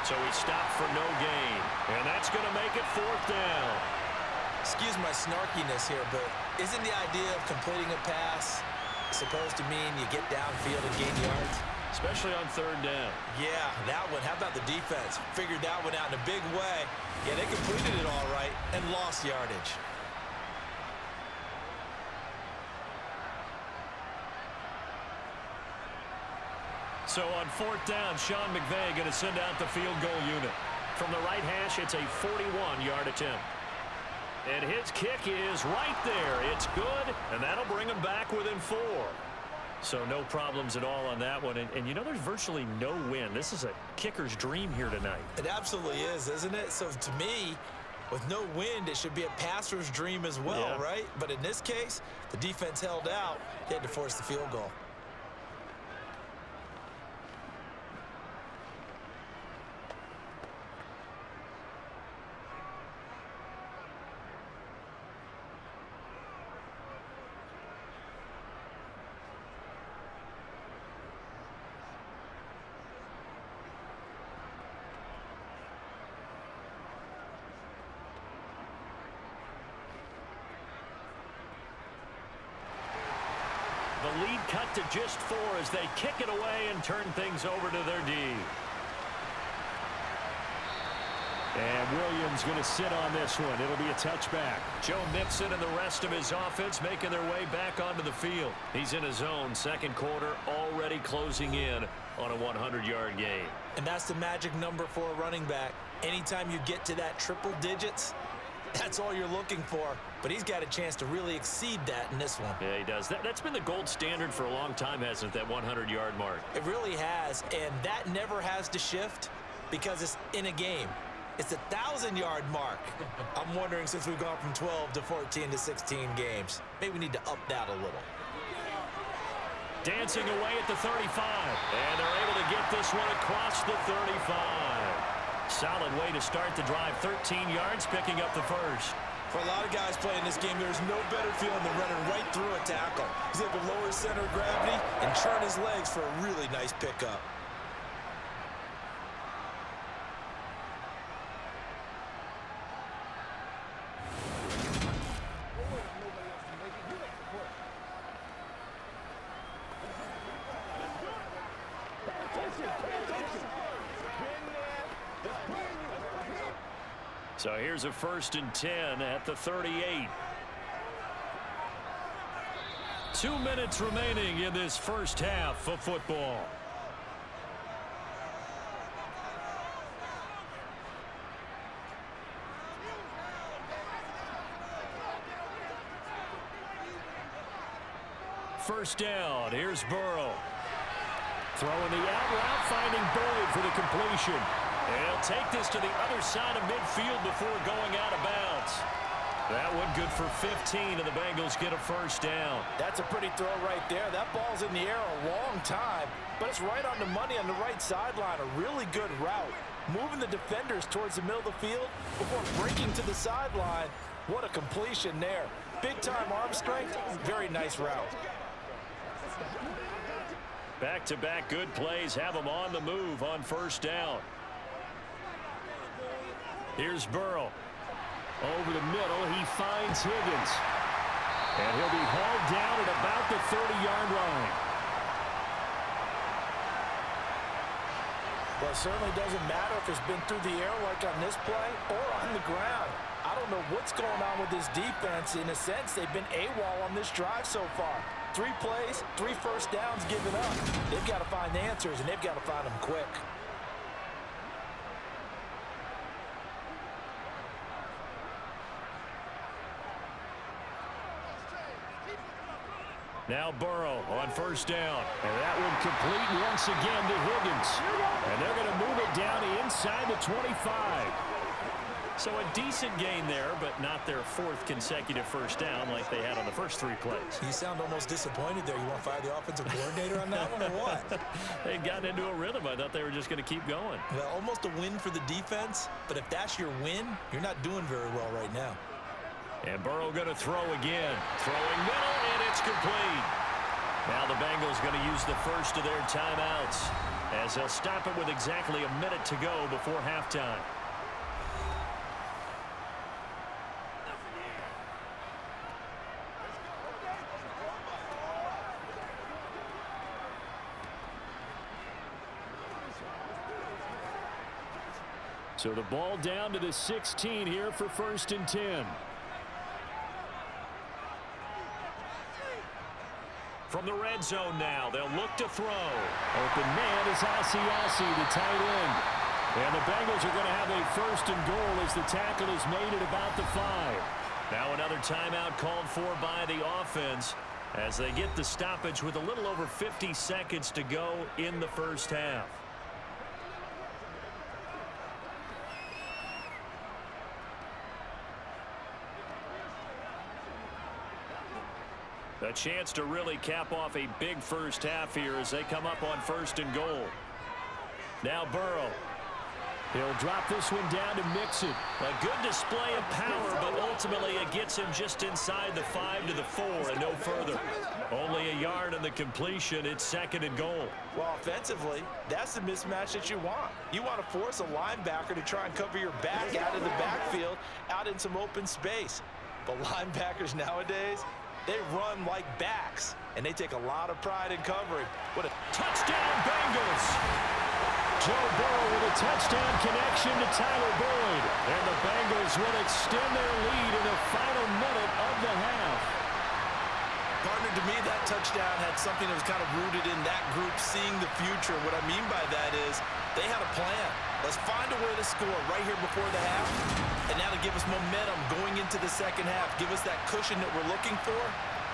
So he stopped for no gain. And that's going to make it 4th down. Excuse my snarkiness here, but isn't the idea of completing a pass supposed to mean you get downfield and gain yards? Especially on 3rd down. Yeah, that one. How about the defense? Figured that one out in a big way. Yeah, they completed it all right and lost yardage. So on 4th down, Sean McVay going to send out the field goal unit. From the right hash, it's a 41-yard attempt. And his kick is right there. It's good, and that'll bring him back within 4. So no problems at all on that one. And you know, there's virtually no wind. This is a kicker's dream here tonight. It absolutely is, isn't it? So to me, with no wind, it should be a passer's dream as well, Yeah. right? But in this case, the defense held out. They had to force the field goal. lead cut to just 4 as they kick it away and turn things over to their D. And Williams going to sit on this one. It'll be a touchback. Joe Mixon and the rest of his offense making their way back onto the field. He's in his own second quarter, already closing in on a 100-yard game. And that's the magic number for a running back. Anytime you get to that triple digits, that's all you're looking for. But he's got a chance to really exceed that in this one. Yeah, he does. That's been the gold standard for a long time, hasn't it, that 100-yard mark? It really has, and that never has to shift because it's in a game. It's a 1,000-yard mark. I'm wondering, since we've gone from 12 to 14 to 16 games, maybe we need to up that a little. Dancing away at the 35, and they're able to get this one across the 35. Solid way to start the drive. 13 yards, picking up the first. For a lot of guys playing this game, there's no better feeling than running right through a tackle. He's able to lower his center of gravity and churn his legs for a really nice pickup. So here's a 1st and 10 at the 38. 2 minutes remaining in this first half of football. First down, here's Burrow. Throwing the out route, finding Boyd for the completion. He'll take this to the other side of midfield before going out of bounds. That one good for 15, and the Bengals get a first down. That's a pretty throw right there. That ball's in the air a long time, but it's right on the money on the right sideline. A really good route. Moving the defenders towards the middle of the field before breaking to the sideline. What a completion there. Big-time arm strength. Very nice route. Back-to-back good plays have them on the move on first down. Here's Burrow. Over the middle, he finds Higgins. And he'll be hauled down at about the 30-yard line. Well, it certainly doesn't matter if it's been through the air like on this play or on the ground. I don't know what's going on with this defense. In a sense, they've been AWOL on this drive so far. 3 plays, 3 first downs given up. They've got to find answers, and they've got to find them quick. Now Burrow on first down. And that one complete once again to Higgins. And they're going to move it down to inside the 25. So a decent gain there, but not their 4th consecutive first down like they had on the first 3 plays. You sound almost disappointed there. You want to fire the offensive coordinator on that one or what? They'd gotten into a rhythm. I thought they were just going to keep going. Well, almost a win for the defense, but if that's your win, you're not doing very well right now. And Burrow going to throw again. Throwing middle, and it's complete. Now the Bengals going to use the first of their timeouts as they'll stop it with exactly a minute to go before halftime. So the ball down to the 16 here for 1st and 10. From the red zone now, they'll look to throw. Open man is Asiasi, the tight end. And the Bengals are going to have a 1st and goal as the tackle is made at about the 5. Now another timeout called for by the offense as they get the stoppage with a little over 50 seconds to go in the first half. A chance to really cap off a big first half here as they come up on 1st and goal. Now Burrow. He'll drop this one down to Mixon. A good display of power, but ultimately it gets him just inside the 5 to the 4 and no further. Only a yard on the completion. It's 2nd and goal. Well, offensively, that's the mismatch that you want. You want to force a linebacker to try and cover your back out of the backfield, out in some open space. But linebackers nowadays, They run like backs, and they take a lot of pride in covering. What a touchdown, Bengals! Joe Burrow with a touchdown connection to Tyler Boyd. And the Bengals will extend their lead in the final minute of the half. Partner, to me, that touchdown had something that was kind of rooted in that group seeing the future. What I mean by that is they had a plan. Let's find a way to score right here before the half. And now to give us momentum going into the second half, give us that cushion that we're looking for.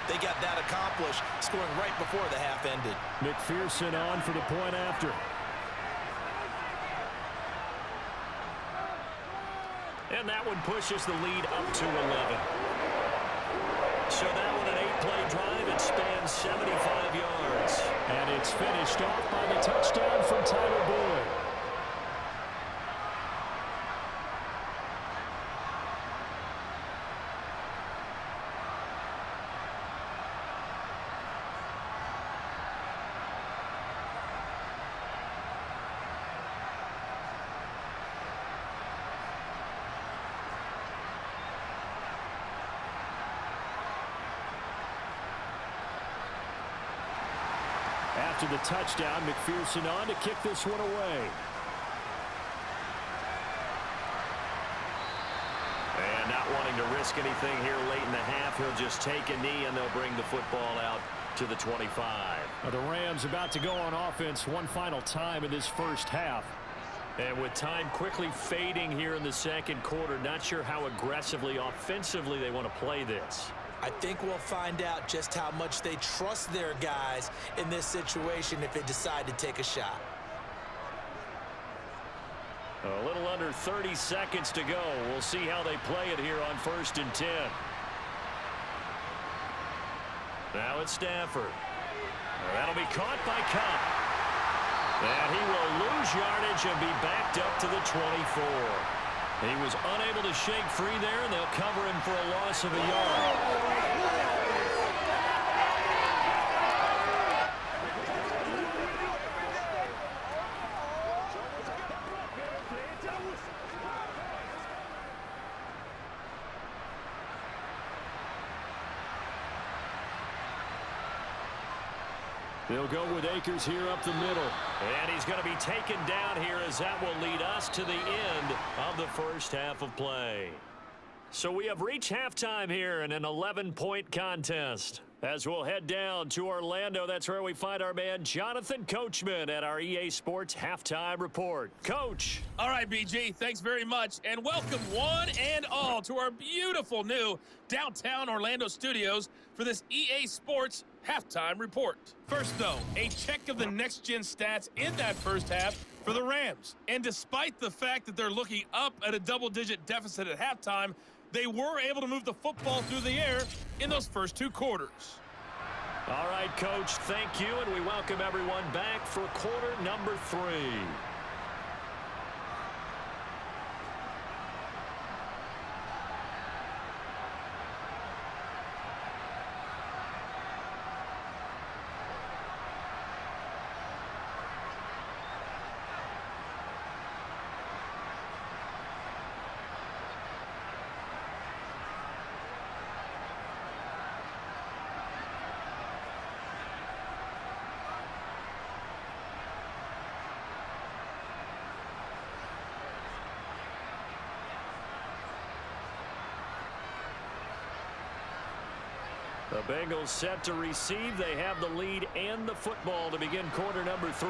They got that accomplished, scoring right before the half ended. McPherson on for the point after. And that one pushes the lead up to 11. So that one an 8-play drive. It spans 75 yards. And it's finished off by the touchdown from Tyler Boyd. After the touchdown, McPherson on to kick this one away. And not wanting to risk anything here late in the half, he'll just take a knee and they'll bring the football out to the 25. Now the Rams about to go on offense one final time in this first half. And with time quickly fading here in the second quarter, not sure how aggressively, offensively they want to play this. I think we'll find out just how much they trust their guys in this situation if they decide to take a shot. A little under 30 seconds to go. We'll see how they play it here on 1st and 10. Now it's Stafford. That'll be caught by Cobb. And he will lose yardage and be backed up to the 24. He was unable to shake free there, and they'll cover him for a loss of a yard. They'll go with Akers here up the middle. And he's going to be taken down here as that will lead us to the end of the first half of play. So we have reached halftime here in an 11-point contest. As we'll head down to Orlando, that's where we find our man Jonathan Coachman at our EA Sports Halftime Report. Coach. All right, BG, thanks very much. And welcome one and all to our beautiful new downtown Orlando studios for this EA Sports Halftime Report. First, though, a check of the next-gen stats in that first half for the Rams. And despite the fact that they're looking up at a double-digit deficit at halftime, they were able to move the football through the air in those first two quarters. All right, Coach, thank you, and we welcome everyone back for quarter number 3. The Bengals set to receive. They have the lead and the football to begin quarter number 3.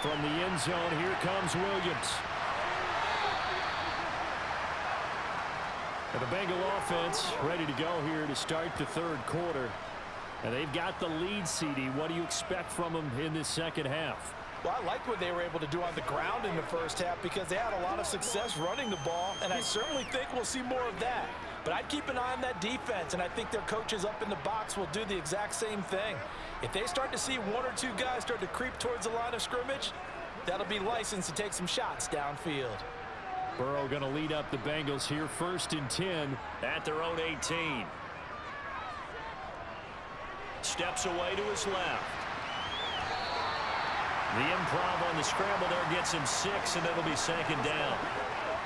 From the end zone, here comes Williams. And the Bengal offense ready to go here to start the third quarter. And they've got the lead, CD. What do you expect from them in this second half? Well, I like what they were able to do on the ground in the first half because they had a lot of success running the ball, and I certainly think we'll see more of that. But I'd keep an eye on that defense, and I think their coaches up in the box will do the exact same thing. If they start to see one or two guys start to creep towards the line of scrimmage, that'll be licensed to take some shots downfield. Burrow going to lead up the Bengals here, 1st and 10. At their own 18. Steps away to his left. The improv on the scramble there gets him 6, and it'll be second down.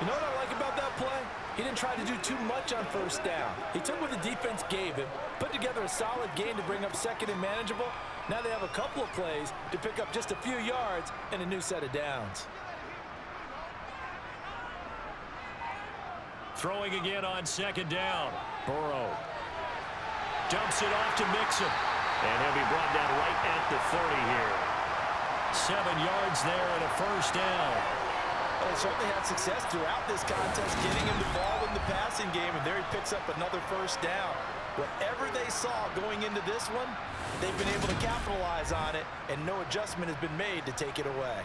You know what I like about that play? He didn't try to do too much on first down. He took what the defense gave him, put together a solid gain to bring up second and manageable. Now they have a couple of plays to pick up just a few yards and a new set of downs. Throwing again on second down. Burrow dumps it off to Mixon. And he'll be brought down right at the 30 here. 7 yards there and a first down. Well, they certainly had success throughout this contest, getting him the ball in the passing game, and there he picks up another first down. Whatever they saw going into this one, they've been able to capitalize on it, and no adjustment has been made to take it away.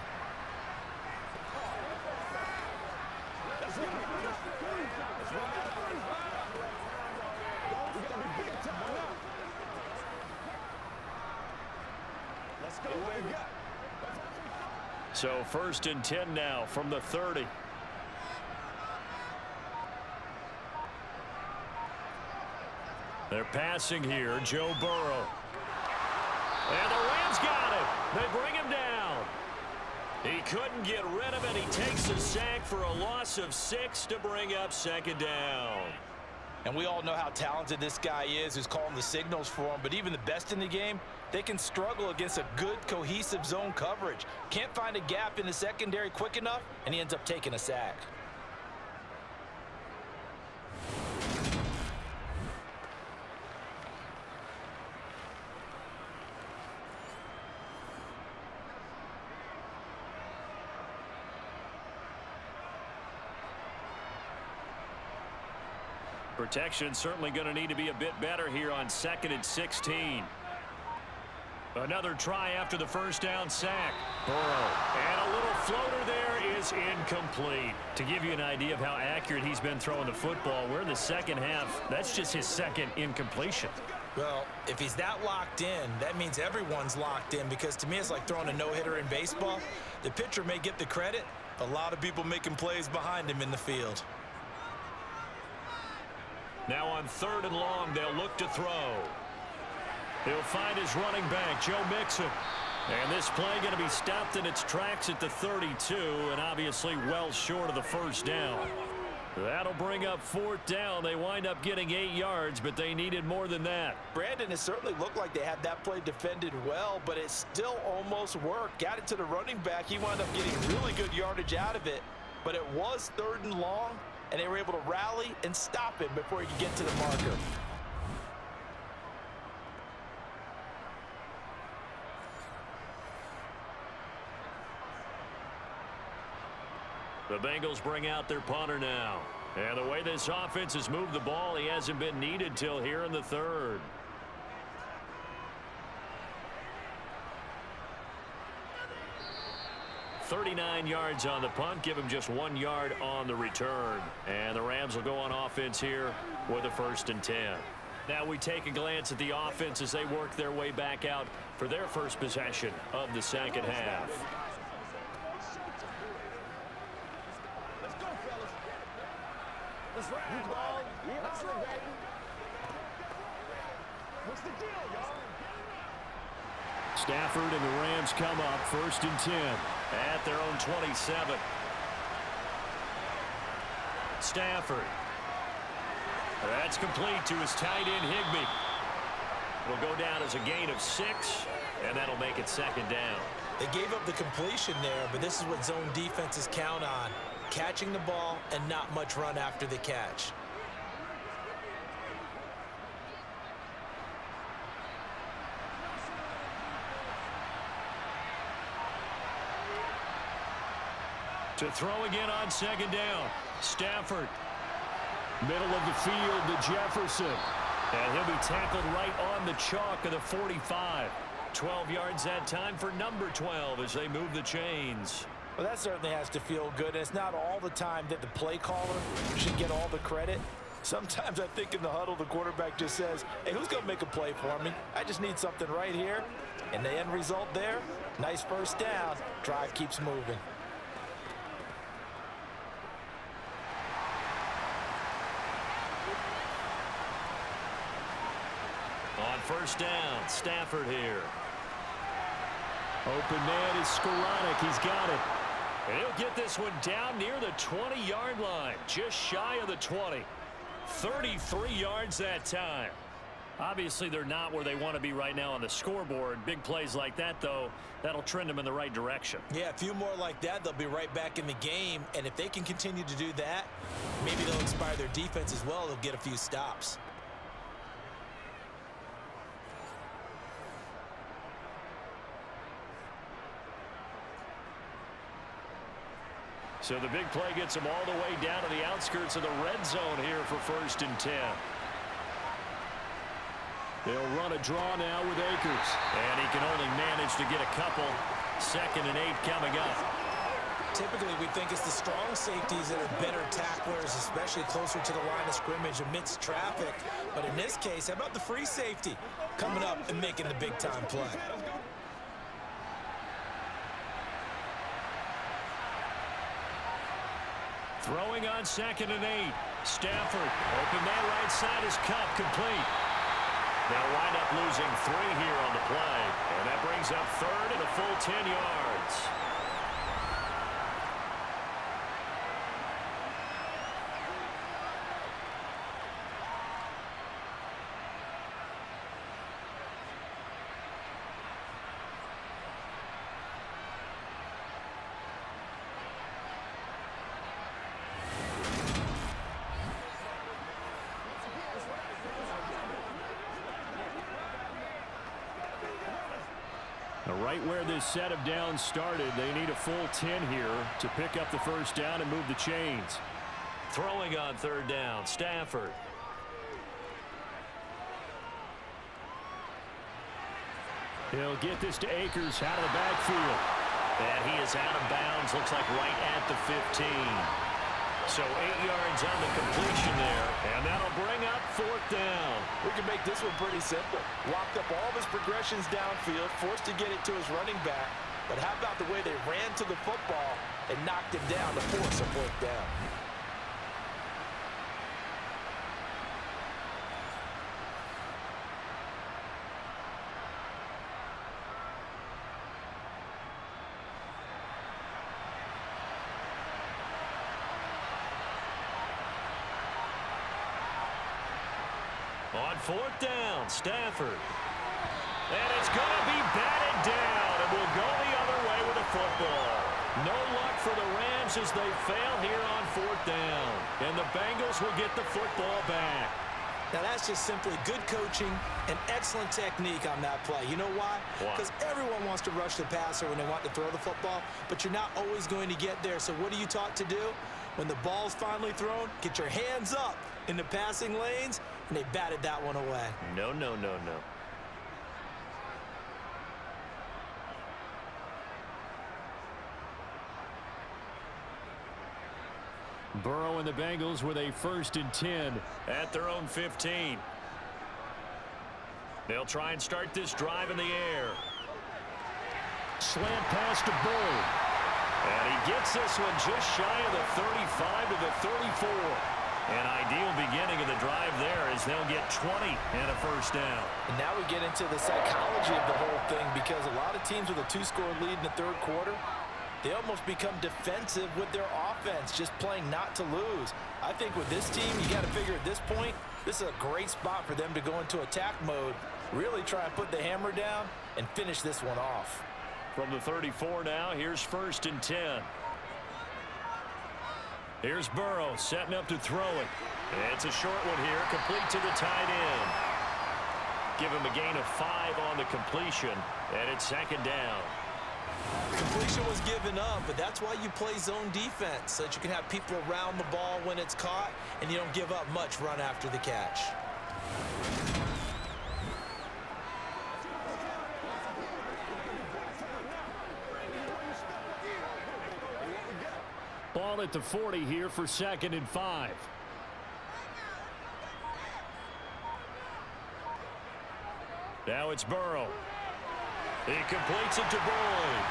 So 1st and 10 now from the 30. They're passing here, Joe Burrow. And the Rams got him. They bring him down. He couldn't get rid of it. He takes a sack for a loss of 6 to bring up second down. And we all know how talented this guy is who's calling the signals for him, but even the best in the game, they can struggle against a good, cohesive zone coverage. Can't find a gap in the secondary quick enough, and he ends up taking a sack. Protection certainly going to need to be a bit better here on 2nd and 16. Another try after the first down sack. Burrow. And a little floater there is incomplete. To give you an idea of how accurate he's been throwing the football, we're in the second half. That's just his second incompletion. Well, if he's that locked in, that means everyone's locked in, because to me it's like throwing a no-hitter in baseball. The pitcher may get the credit, a lot of people making plays behind him in the field. Now on 3rd and long, they'll look to throw. He'll find his running back, Joe Mixon. And this play going to be stopped in its tracks at the 32, and obviously well short of the first down. That'll bring up 4th down. They wind up getting 8 yards, but they needed more than that. Brandon, it certainly looked like they had that play defended well, but it still almost worked. Got it to the running back. He wound up getting really good yardage out of it, but it was 3rd and long, and they were able to rally and stop him before he could get to the marker. The Bengals bring out their punter now. And the way this offense has moved the ball, he hasn't been needed till here in the 3rd. .39 yards on the punt, give him just 1 yard on the return. And the Rams will go on offense here with a 1st and 10. Now we take a glance at the offense as they work their way back out for their first possession of the second half. Let's go, fellas. Let's ride, dog. Let's go, baby. What's the deal, y'all? Stafford and the Rams come up 1st and 10 at their own 27. Stafford. That's complete to his tight end, Higbee. It'll go down as a gain of 6, and that'll make it 2nd down. They gave up the completion there, but this is what zone defenses count on. Catching the ball and not much run after the catch. To throw again on 2nd down. Stafford. Middle of the field to Jefferson. And he'll be tackled right on the chalk of the 45. 12 yards that time for number 12 as they move the chains. Well, that certainly has to feel good. And it's not all the time that the play caller should get all the credit. Sometimes I think in the huddle, the quarterback just says, hey, who's going to make a play for me? I just need something right here. And the end result there, nice first down. Drive keeps moving. On 1st down, Stafford here. Open man is Skoranek. He's got it. And he'll get this one down near the 20-yard line, just shy of the 20. 33 yards that time. Obviously, they're not where they want to be right now on the scoreboard. Big plays like that, though, that'll trend them in the right direction. Yeah, a few more like that, they'll be right back in the game. And if they can continue to do that, maybe they'll inspire their defense as well. They'll get a few stops. So the big play gets them all the way down to the outskirts of the red zone here for 1st and 10. They'll run a draw now with Akers. And he can only manage to get a couple. 2nd and 8 coming up. Typically, we think it's the strong safeties that are better tacklers, especially closer to the line of scrimmage amidst traffic. But in this case, how about the free safety coming up and making the big-time play? Throwing on 2nd and 8. Stafford, open that right side is Cup, complete. They'll wind up losing 3 here on the play. And that brings up 3rd and a full 10 yards. Right where this set of downs started, they need a full 10 here to pick up the 1st down and move the chains. Throwing on 3rd down, Stafford. He'll get this to Akers out of the backfield. And he is out of bounds, looks like right at the 15. So 8 yards on the completion there, and that'll bring up 4th down. We can make this one pretty simple. Locked up all of his progressions downfield, forced to get it to his running back. But how about the way they ran to the football and knocked him down to force a 4th down? On 4th down, Stafford. And it's going to be batted down, and will go the other way with the football. No luck for the Rams as they fail here on 4th down. And the Bengals will get the football back. Now, that's just simply good coaching and excellent technique on that play. You know why? Because everyone wants to rush the passer when they want to throw the football, but you're not always going to get there. So what are you taught to do? When the ball's finally thrown, get your hands up in the passing lanes, and they batted that one away. No, no, no, no. Burrow and the Bengals with a 1st and 10 at their own 15. They'll try and start this drive in the air. Slant pass to Bull. And he gets this one just shy of the 35 to the 34. An ideal beginning of the drive there as they'll get 20 and a 1st down. And now we get into the psychology of the whole thing, because a lot of teams with a 2-score lead in the 3rd quarter, they almost become defensive with their offense, just playing not to lose. I think with this team, you got to figure at this point, this is a great spot for them to go into attack mode, really try and put the hammer down and finish this one off. From the 34 now, here's 1st and 10. Here's Burrow setting up to throw it. It's a short one here, complete to the tight end. Give him a gain of 5 on the completion, and it's 2nd down. Completion was given up, but that's why you play zone defense, so that you can have people around the ball when it's caught, and you don't give up much run after the catch. Ball at the 40 here for 2nd and 5. Now it's Burrow. He completes it to Boyd.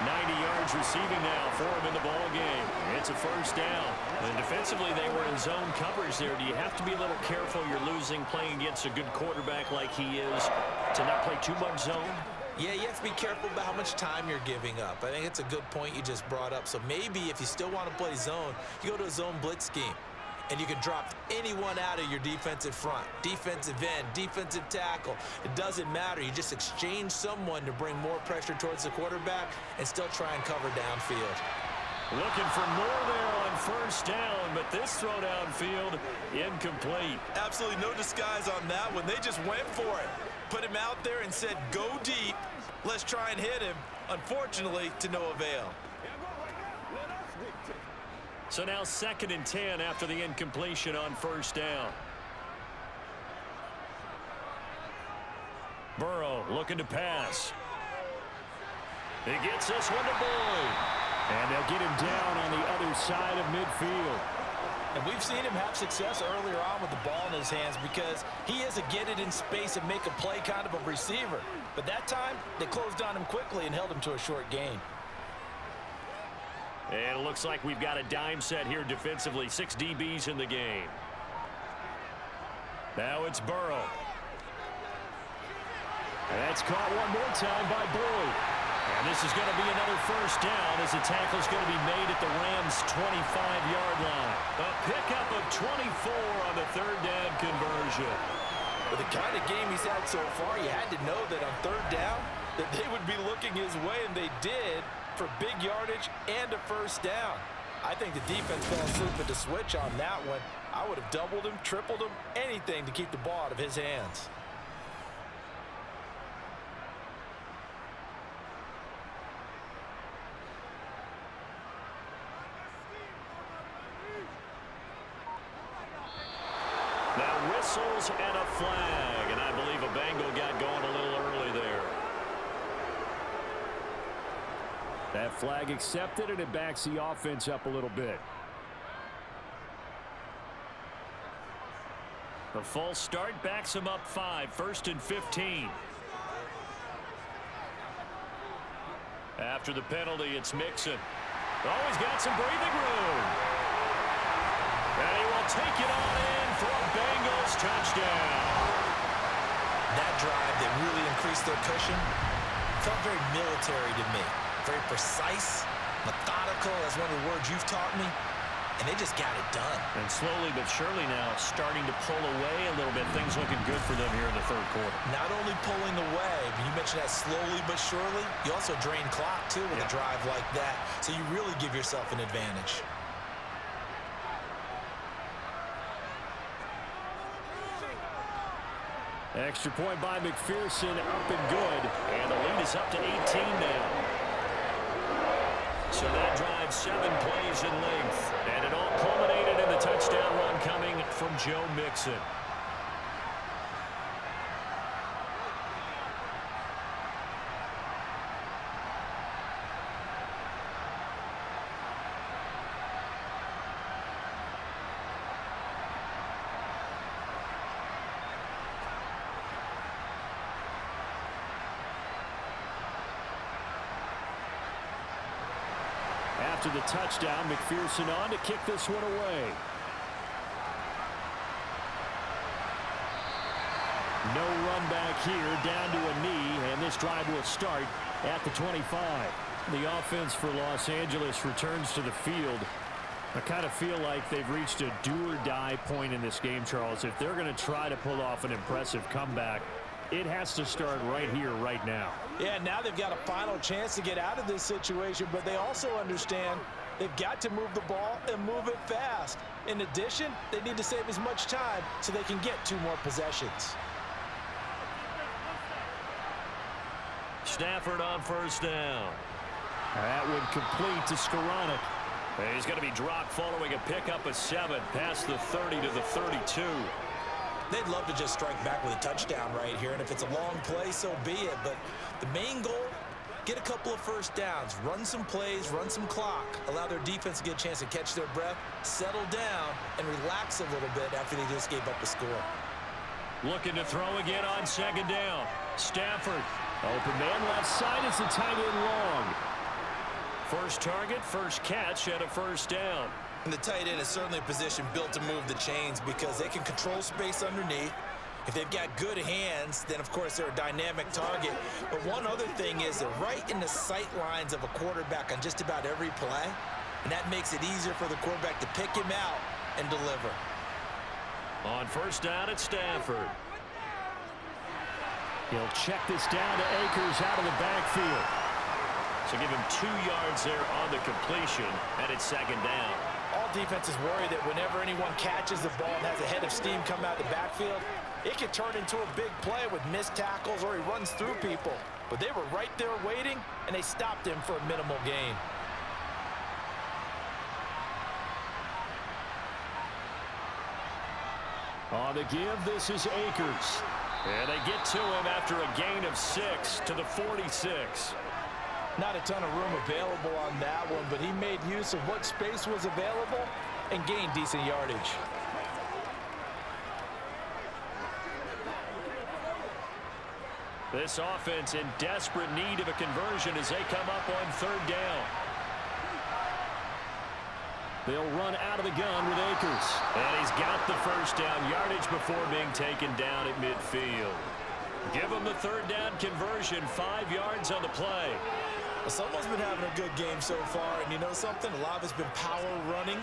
90 yards receiving now for him in the ball game. It's a 1st down. And defensively, they were in zone coverage there. Do you have to be a little careful? You're losing playing against a good quarterback like he is to not play too much zone? Yeah, you have to be careful about how much time you're giving up. I think it's a good point you just brought up. So maybe if you still want to play zone, you go to a zone blitz scheme. And you can drop anyone out of your defensive front, defensive end, defensive tackle. It doesn't matter. You just exchange someone to bring more pressure towards the quarterback and still try and cover downfield. Looking for more there on first down, but this throw downfield incomplete. Absolutely no disguise on that one. They just went for it. Put him out there and said, go deep. Let's try and hit him. Unfortunately, to no avail. So now 2nd and 10 after the incompletion on first down. Burrow looking to pass. He gets this one to Boyd. And they'll get him down on the other side of midfield. And we've seen him have success earlier on with the ball in his hands because he is a get it in space and make a play kind of a receiver. But that time, they closed on him quickly and held him to a short gain. And it looks like we've got a dime set here defensively. 6 DBs in the game. Now it's Burrow. And that's caught one more time by Boyd. And this is going to be another first down as the tackle's going to be made at the Rams' 25-yard line. A pickup of 24 on the 3rd down conversion. With the kind of game he's had so far, you had to know that on 3rd down that they would be looking his way, and they did for big yardage and a first down. I think the defense fell asleep at the switch on that one. I would have doubled him, tripled him, anything to keep the ball out of his hands. Now whistles and a flag, and I believe a Bengal got going a little early there. That flag accepted, and it backs the offense up a little bit. The false start backs him up 5, 1st and 15. After the penalty, it's Mixon. Oh, he's got some breathing room. And he will take it on in for a Bengals touchdown. That drive that really increased their cushion felt very military to me. Very precise, methodical, that's one of the words you've taught me. And they just got it done. And slowly but surely now starting to pull away a little bit. Things looking good for them here in the 3rd quarter. Not only pulling away, but you mentioned that slowly but surely. You also drain clock, too, with a drive like that. So you really give yourself an advantage. Extra point by McPherson, up and good. And the lead is up to 18 now. So that drive 7 plays in length. And it all culminated in the touchdown run coming from Joe Mixon. After the touchdown, McPherson on to kick this one away. No run back here, down to a knee, and this drive will start at the 25. The offense for Los Angeles returns to the field. I kind of feel like they've reached a do-or-die point in this game, Charles. If they're going to try to pull off an impressive comeback, it has to start right here, right now. Yeah, now they've got a final chance to get out of this situation, but they also understand they've got to move the ball and move it fast. In addition, they need to save as much time so they can get 2 more possessions. Stafford on first down. That would complete to Skoranek. He's going to be dropped following a pickup of 7 past the 30 to the 32. They'd love to just strike back with a touchdown right here, and if it's a long play, so be it. But the main goal, get a couple of first downs, run some plays, run some clock, allow their defense to get a chance to catch their breath, settle down, and relax a little bit after they just gave up a score. Looking to throw again on 2nd down. Stafford. Open man left side is the tight end long. First target, first catch, and a first down. And the tight end is certainly a position built to move the chains because they can control space underneath. If they've got good hands, then of course they're a dynamic target. But one other thing is they're right in the sight lines of a quarterback on just about every play. And that makes it easier for the quarterback to pick him out and deliver. On first down at Stafford. He'll check this down to Akers out of the backfield. So give him 2 yards there on the completion, and it's second down. All defenses worry that whenever anyone catches the ball and has a head of steam come out of the backfield, it can turn into a big play with missed tackles or he runs through people. But they were right there waiting, and they stopped him for a minimal gain. On the give, this is Akers. And they get to him after a gain of 6 to the 46. Not a ton of room available on that one, but he made use of what space was available and gained decent yardage. This offense in desperate need of a conversion as they come up on third down. They'll run out of the gun with Akers. And he's got the first down yardage before being taken down at midfield. Give him the third down conversion, 5 yards on the play. Well, someone's been having a good game so far, and you know something? A lot of it's been power running.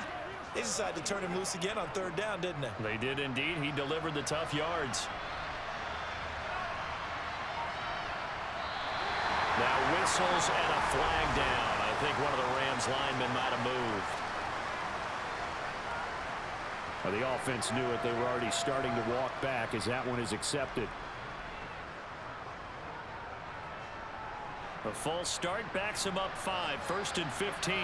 They decided to turn him loose again on third down, didn't they? They did indeed. He delivered the tough yards. Now whistles and a flag down. I think one of the Rams linemen might have moved. Well, the offense knew it. They were already starting to walk back as that one is accepted. A false start backs him up 5, 1st and 15.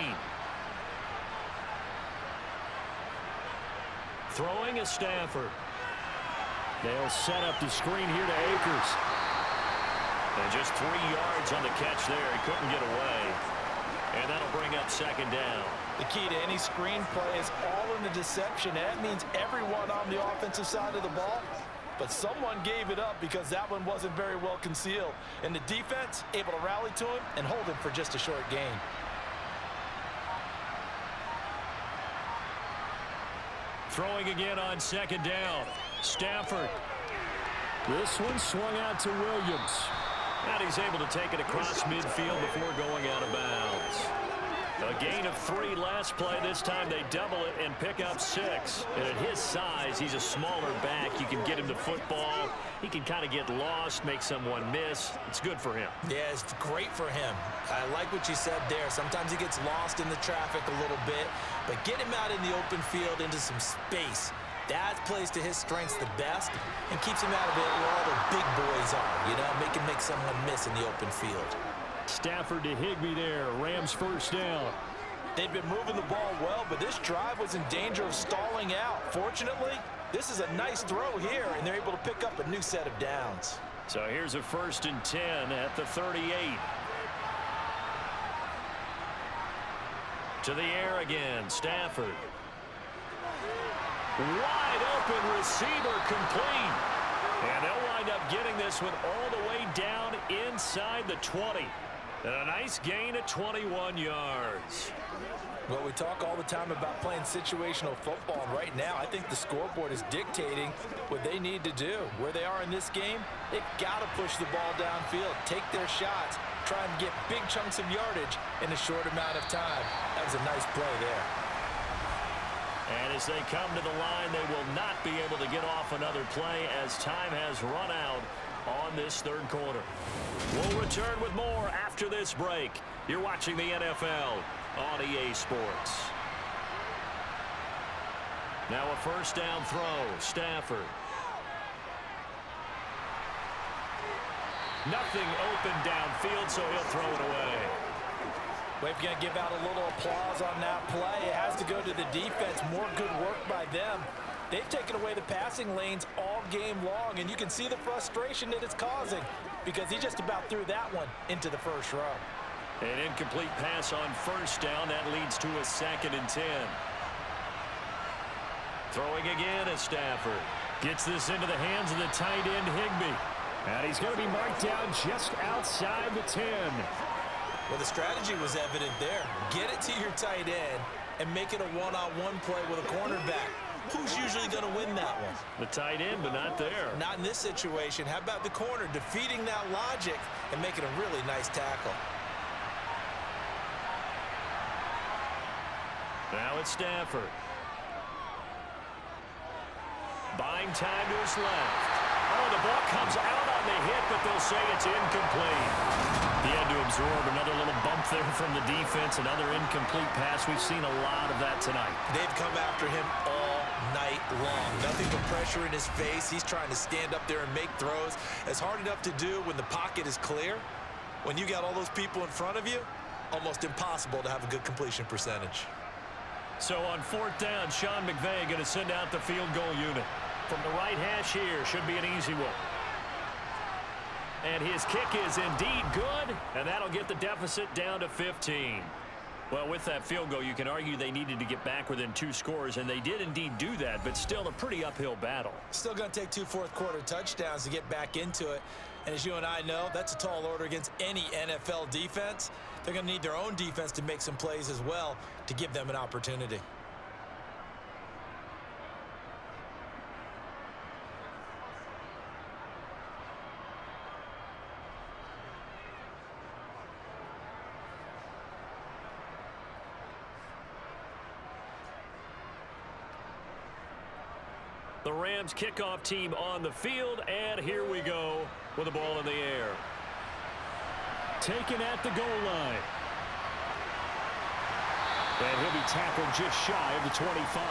Throwing is Stafford. They'll set up the screen here to Akers. And just 3 yards on the catch there. He couldn't get away. And that'll bring up second down. The key to any screen play is all in the deception. That means everyone on the offensive side of the ball. But someone gave it up because that one wasn't very well concealed. And the defense able to rally to him and hold him for just a short gain. Throwing again on second down. Stafford. This one swung out to Williams. And he's able to take it across midfield before going out of bounds. A gain of 3 last play. This time they double it and pick up 6. And at his size, he's a smaller back. You can get him to football. He can kind of get lost, make someone miss. It's good for him. Yeah, it's great for him. I like what you said there. Sometimes he gets lost in the traffic a little bit. But get him out in the open field into some space. That plays to his strengths the best and keeps him out of it where all the big boys are. You know, make someone miss in the open field. Stafford to Higbee there. Rams first down. They've been moving the ball well, but this drive was in danger of stalling out. Fortunately, this is a nice throw here, and they're able to pick up a new set of downs. So here's a 1st and 10 at the 38. To the air again, Stafford. Wide open receiver complete. And they'll wind up getting this one all the way down inside the 20. And a nice gain of 21 yards. Well, we talk all the time about playing situational football, and right now I think the scoreboard is dictating what they need to do. Where they are in this game, they've got to push the ball downfield, take their shots, try and get big chunks of yardage in a short amount of time. That was a nice play there. And as they come to the line, they will not be able to get off another play as time has run out on this third quarter. We'll return with more after this break. You're watching the NFL on EA Sports. Now a first down throw, Stafford. Nothing open downfield, so he'll throw it away. Well, if you're going to give out a little applause on that play, it has to go to the defense. More good work by them. They've taken away the passing lanes all game long, and you can see the frustration that it's causing because he just about threw that one into the first row. An incomplete pass on first down. That leads to a 2nd and 10. Throwing again is Stafford. Gets this into the hands of the tight end, Higbee. And he's going to be marked down just outside the 10. Well, the strategy was evident there. Get it to your tight end and make it a one-on-one play with a cornerback. who's usually going to win that one? The tight end, but not there. Not in this situation. How about the corner defeating that logic and making a really nice tackle? Now it's Stafford. Buying time to his left. Oh, the ball comes out on the hit, but they'll say it's incomplete. He had to absorb another little bump there from the defense, another incomplete pass. We've seen a lot of that tonight. They've come after him all night long. Nothing but pressure in his face. He's trying to stand up there and make throws. It's hard enough to do when the pocket is clear. When you got all those people in front of you, almost impossible to have a good completion percentage. So on 4th down, Sean McVay going to send out the field goal unit. From the right hash here, should be an easy one. And his kick is indeed good, and that'll get the deficit down to 15. Well, with that field goal, you can argue they needed to get back within 2 scores, and they did indeed do that, but still a pretty uphill battle. Still going to take 2 fourth-quarter touchdowns to get back into it. And as you and I know, that's a tall order against any NFL defense. They're going to need their own defense to make some plays as well to give them an opportunity. The Rams kickoff team on the field, and here we go with the ball in the air. Taken at the goal line. And he'll be tackled just shy of the 25.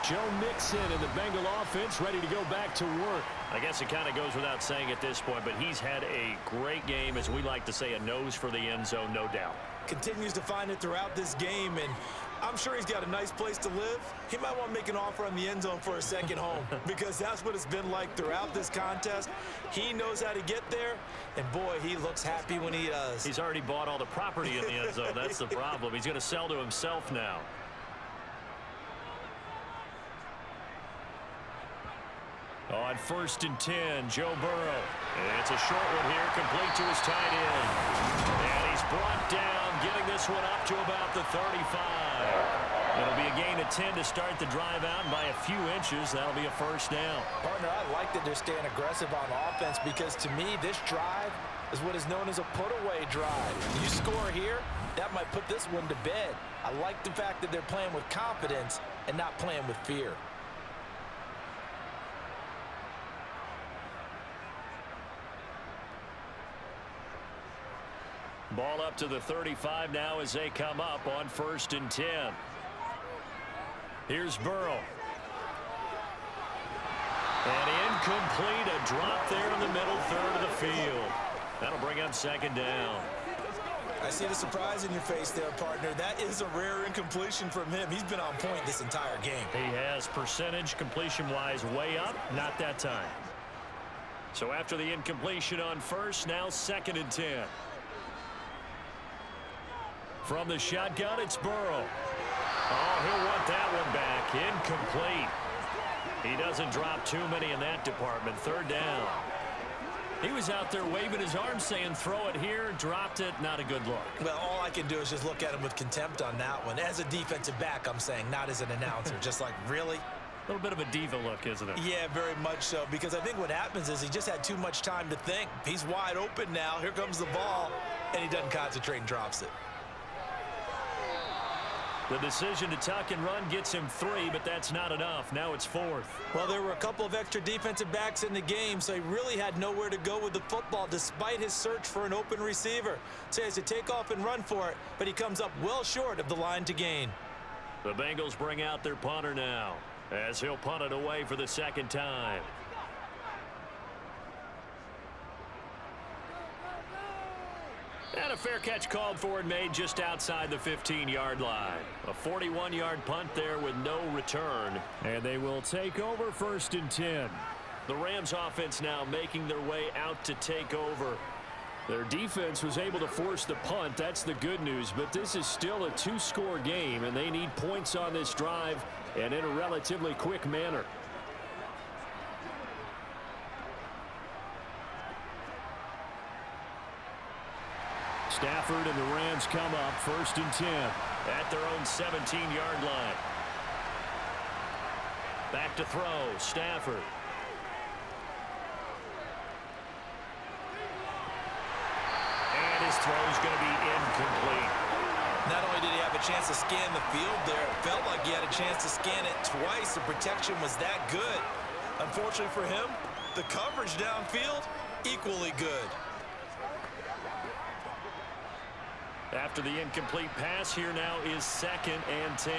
Joe Mixon and the Bengal offense ready to go back to work. I guess it kind of goes without saying at this point, but he's had a great game, as we like to say, a nose for the end zone, no doubt. Continues to find it throughout this game, and I'm sure he's got a nice place to live. He might want to make an offer on the end zone for a second home because that's what it's been like throughout this contest. He knows how to get there, and boy, he looks happy when he does. He's already bought all the property in the end zone. That's the problem. He's going to sell to himself now. On 1st and 10, Joe Burrow. It's a short one here, complete to his tight end. And he's brought down, getting this one up to about the 35. It'll be a gain of 10 to start the drive out, and by a few inches, that'll be a 1st down. Partner, I like that they're staying aggressive on offense because, to me, this drive is what is known as a put-away drive. You score here, that might put this one to bed. I like the fact that they're playing with confidence and not playing with fear. Ball up to the 35 now as they come up on 1st and 10. Here's Burrow. And incomplete, a drop there in the middle third of the field. That'll bring up 2nd down. I see the surprise in your face there, partner. That is a rare incompletion from him. He's been on point this entire game. He has percentage completion-wise way up, not that time. So after the incompletion on 1st, now 2nd and 10. From the shotgun, it's Burrow. Oh, he'll want that one back. Incomplete. He doesn't drop too many in that department. 3rd down. He was out there waving his arms saying, throw it here, dropped it, not a good look. Well, all I can do is just look at him with contempt on that one. As a defensive back, I'm saying, not as an announcer. Just like, really? A little bit of a diva look, isn't it? Yeah, very much so, because I think what happens is he just had too much time to think. He's wide open now. Here comes the ball, and he doesn't concentrate and drops it. The decision to tuck and run gets him 3, but that's not enough. Now it's 4th. Well, there were a couple of extra defensive backs in the game, so he really had nowhere to go with the football despite his search for an open receiver. So he has to take off and run for it, but he comes up well short of the line to gain. The Bengals bring out their punter now as he'll punt it away for the 2nd time. And a fair catch called for and made just outside the 15-yard line. A 41-yard punt there with no return. And they will take over 1st and 10. The Rams offense now making their way out to take over. Their defense was able to force the punt. That's the good news. But this is still a 2-score game, and they need points on this drive and in a relatively quick manner. Stafford and the Rams come up 1st and 10. At their own 17-yard line. Back to throw, Stafford. And his throw's going to be incomplete. Not only did he have a chance to scan the field there, it felt like he had a chance to scan it twice. The protection was that good. Unfortunately for him, the coverage downfield, equally good. After the incomplete pass, here now is 2nd and 10.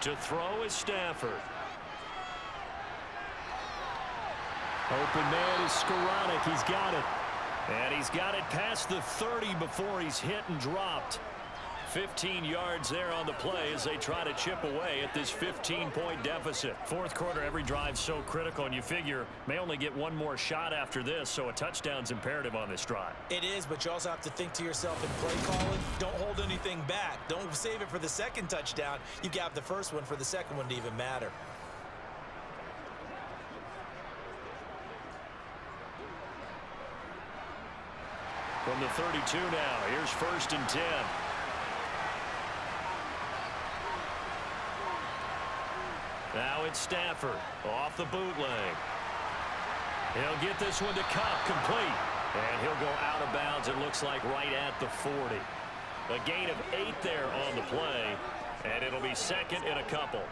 To throw is Stafford. Open man is Skoranek. He's got it. And he's got it past the 30 before he's hit and dropped. 15 yards there on the play as they try to chip away at this 15-point deficit. Fourth quarter, every drive so critical, and you figure may only get one more shot after this, so a touchdown's imperative on this drive. It is, but you also have to think to yourself in play calling, don't hold anything back. Don't save it for the second touchdown. You got the first one for the second one to even matter. From the 32 now, here's 1st and 10. Now it's Stafford off the bootleg. He'll get this one to Cup, complete. And he'll go out of bounds, it looks like right at the 40. A gain of 8 there on the play, and it'll be 2nd and a couple.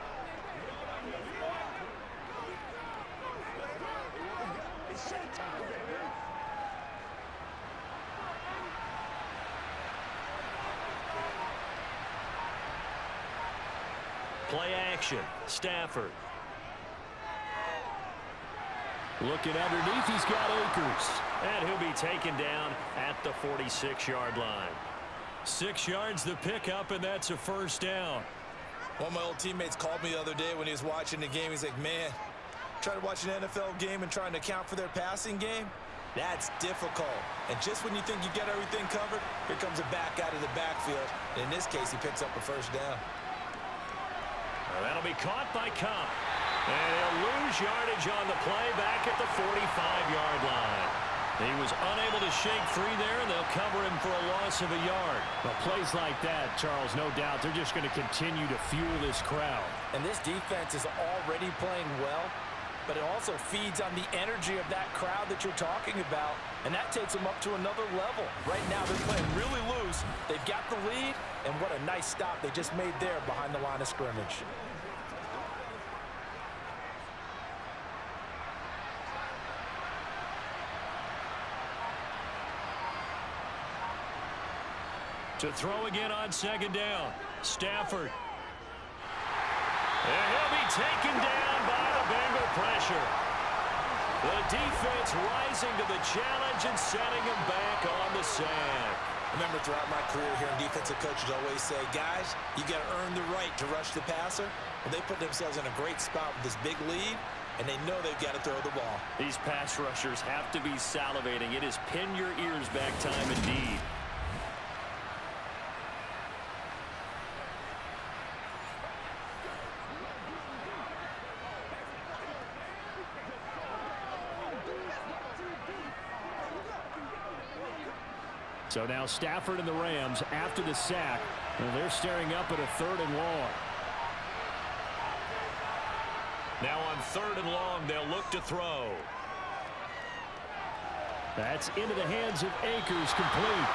Play action, Stafford. Looking underneath, he's got Akers. And he'll be taken down at the 46-yard line. 6 yards the pickup, and that's a 1st down. One of my old teammates called me the other day when he was watching the game. He's like, man, trying to watch an NFL game and trying to account for their passing game, that's difficult. And just when you think you get everything covered, here comes a back out of the backfield. And in this case, he picks up a 1st down. That'll be caught by Cup. And he'll lose yardage on the play back at the 45-yard line. He was unable to shake free there, and they'll cover him for a loss of a yard. Well, plays like that, Charles, no doubt, they're just going to continue to fuel this crowd. And this defense is already playing well, but it also feeds on the energy of that crowd that you're talking about, and that takes them up to another level. Right now, they're playing really loose. They've got the lead, and what a nice stop they just made there behind the line of scrimmage. To throw again on 2nd down, Stafford. And he'll be taken down by the Bengal pressure. The defense rising to the challenge and setting him back on the sack. Remember, throughout my career here, defensive coaches always say, guys, you got to earn the right to rush the passer. Well, they put themselves in a great spot with this big lead, and they know they've got to throw the ball. These pass rushers have to be salivating. It is pin your ears back time indeed. So now Stafford and the Rams after the sack. Well, they're staring up at a 3rd and long. Now on 3rd and long, they'll look to throw. That's into the hands of Akers, complete.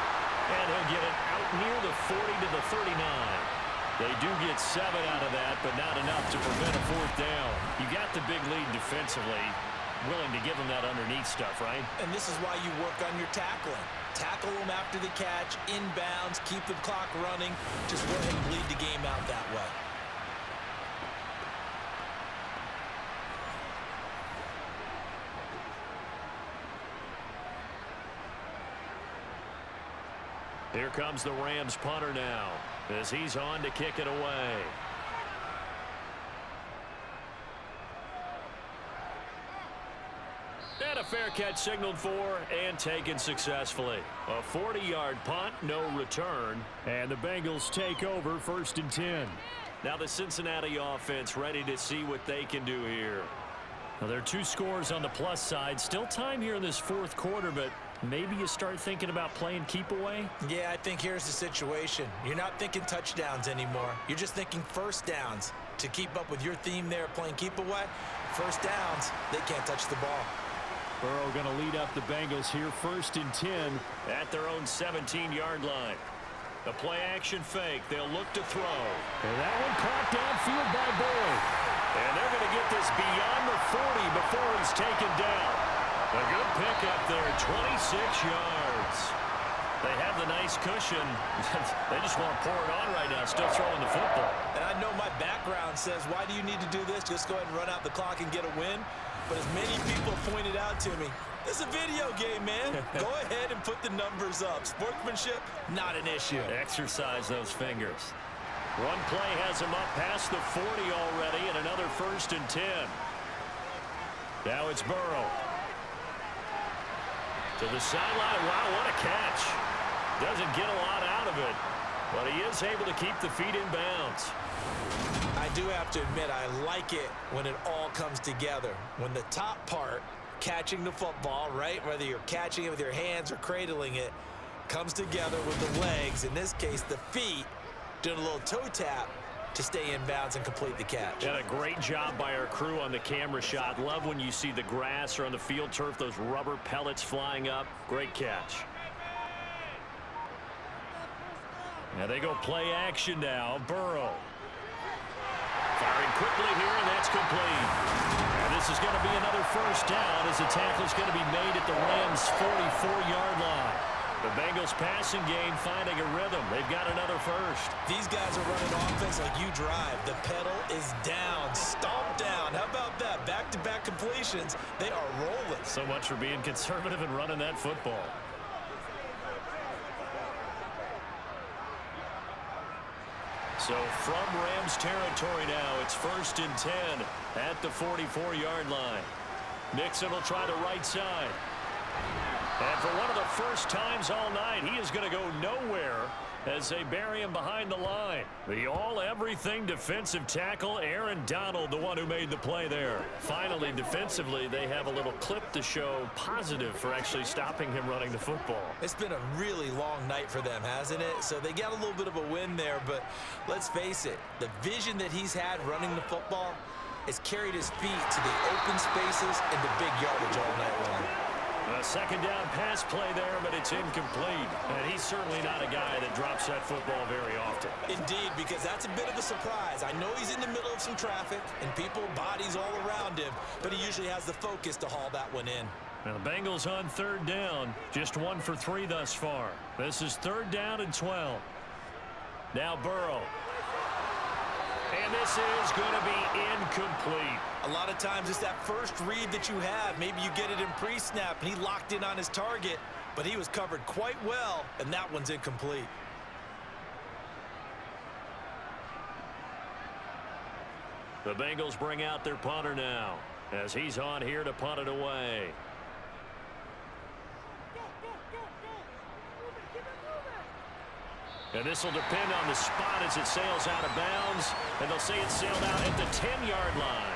And he'll get it out near the 40 to the 39. They do get 7 out of that, but not enough to prevent a 4th down. You got the big lead defensively. Willing to give them that underneath stuff, right? And this is why you work on your tackling. Tackle them after the catch, inbounds, keep the clock running. Just go ahead and bleed the game out that way. Here comes the Rams punter now as he's on to kick it away. And a fair catch signaled for and taken successfully. A 40-yard punt, no return. And the Bengals take over 1st and 10. Now the Cincinnati offense ready to see what they can do here. Well, there are 2 scores on the plus side. Still time here in this 4th quarter, but maybe you start thinking about playing keep away? Yeah, I think here's the situation. You're not thinking touchdowns anymore. You're just thinking first downs. To keep up with your theme there playing keep away, first downs, they can't touch the ball. Burrow going to lead up the Bengals here, 1st and 10. At their own 17-yard line. The play action fake. They'll look to throw. And that one caught downfield by Boyd. And they're going to get this beyond the 40 before he's taken down. A good pickup there, 26 yards. They have the nice cushion. They just want to pour it on right now, still throwing the football. And I know my background says, why do you need to do this? Just go ahead and run out the clock and get a win. But as many people pointed out to me, this is a video game, man. Go ahead and put the numbers up. Sportsmanship, not an issue. Exercise those fingers. One play has him up past the 40 already, and another 1st and 10. Now it's Burrow. To the sideline. Wow, what a catch. Doesn't get a lot out of it, but he is able to keep the feet in bounds. I do have to admit, I like it when it all comes together. When the top part, catching the football, right, whether you're catching it with your hands or cradling it, comes together with the legs, in this case the feet, doing a little toe tap to stay in bounds and complete the catch. And a great job by our crew on the camera shot. Love when you see the grass or on the field turf, those rubber pellets flying up. Great catch. Now they go play action now. Burrow. Firing quickly here, and that's complete. And this is going to be another first down as the tackle is going to be made at the Rams' 44-yard line. The Bengals passing game finding a rhythm. They've got another first. These guys are running offense like you drive. The pedal is down, stomped down. How about that? Back-to-back completions. They are rolling. So much for being conservative and running that football. So from Rams territory now, it's 1st and 10 at the 44-yard line. Nixon will try the right side. And for one of the first times all night, he is going to go nowhere as they bury him behind the line. The all-everything defensive tackle, Aaron Donald, the one who made the play there. Finally, defensively, they have a little clip to show positive for actually stopping him running the football. It's been a really long night for them, hasn't it? So they got a little bit of a win there, but let's face it, the vision that he's had running the football has carried his feet to the open spaces and the big yardage all night long. A second down pass play there, but it's incomplete. And he's certainly not a guy that drops that football very often. Indeed, because that's a bit of a surprise. I know he's in the middle of some traffic and people, bodies all around him, but he usually has the focus to haul that one in. Now the Bengals on 3rd down, just 1 for 3 thus far. This is 3rd down and 12. Now Burrow. And this is going to be incomplete. A lot of times it's that first read that you have. Maybe you get it in pre-snap and he locked in on his target, but he was covered quite well, and that one's incomplete. The Bengals bring out their punter now as he's on here to punt it away. And this will depend on the spot as it sails out of bounds. And they'll say it sailed out at the 10-yard line.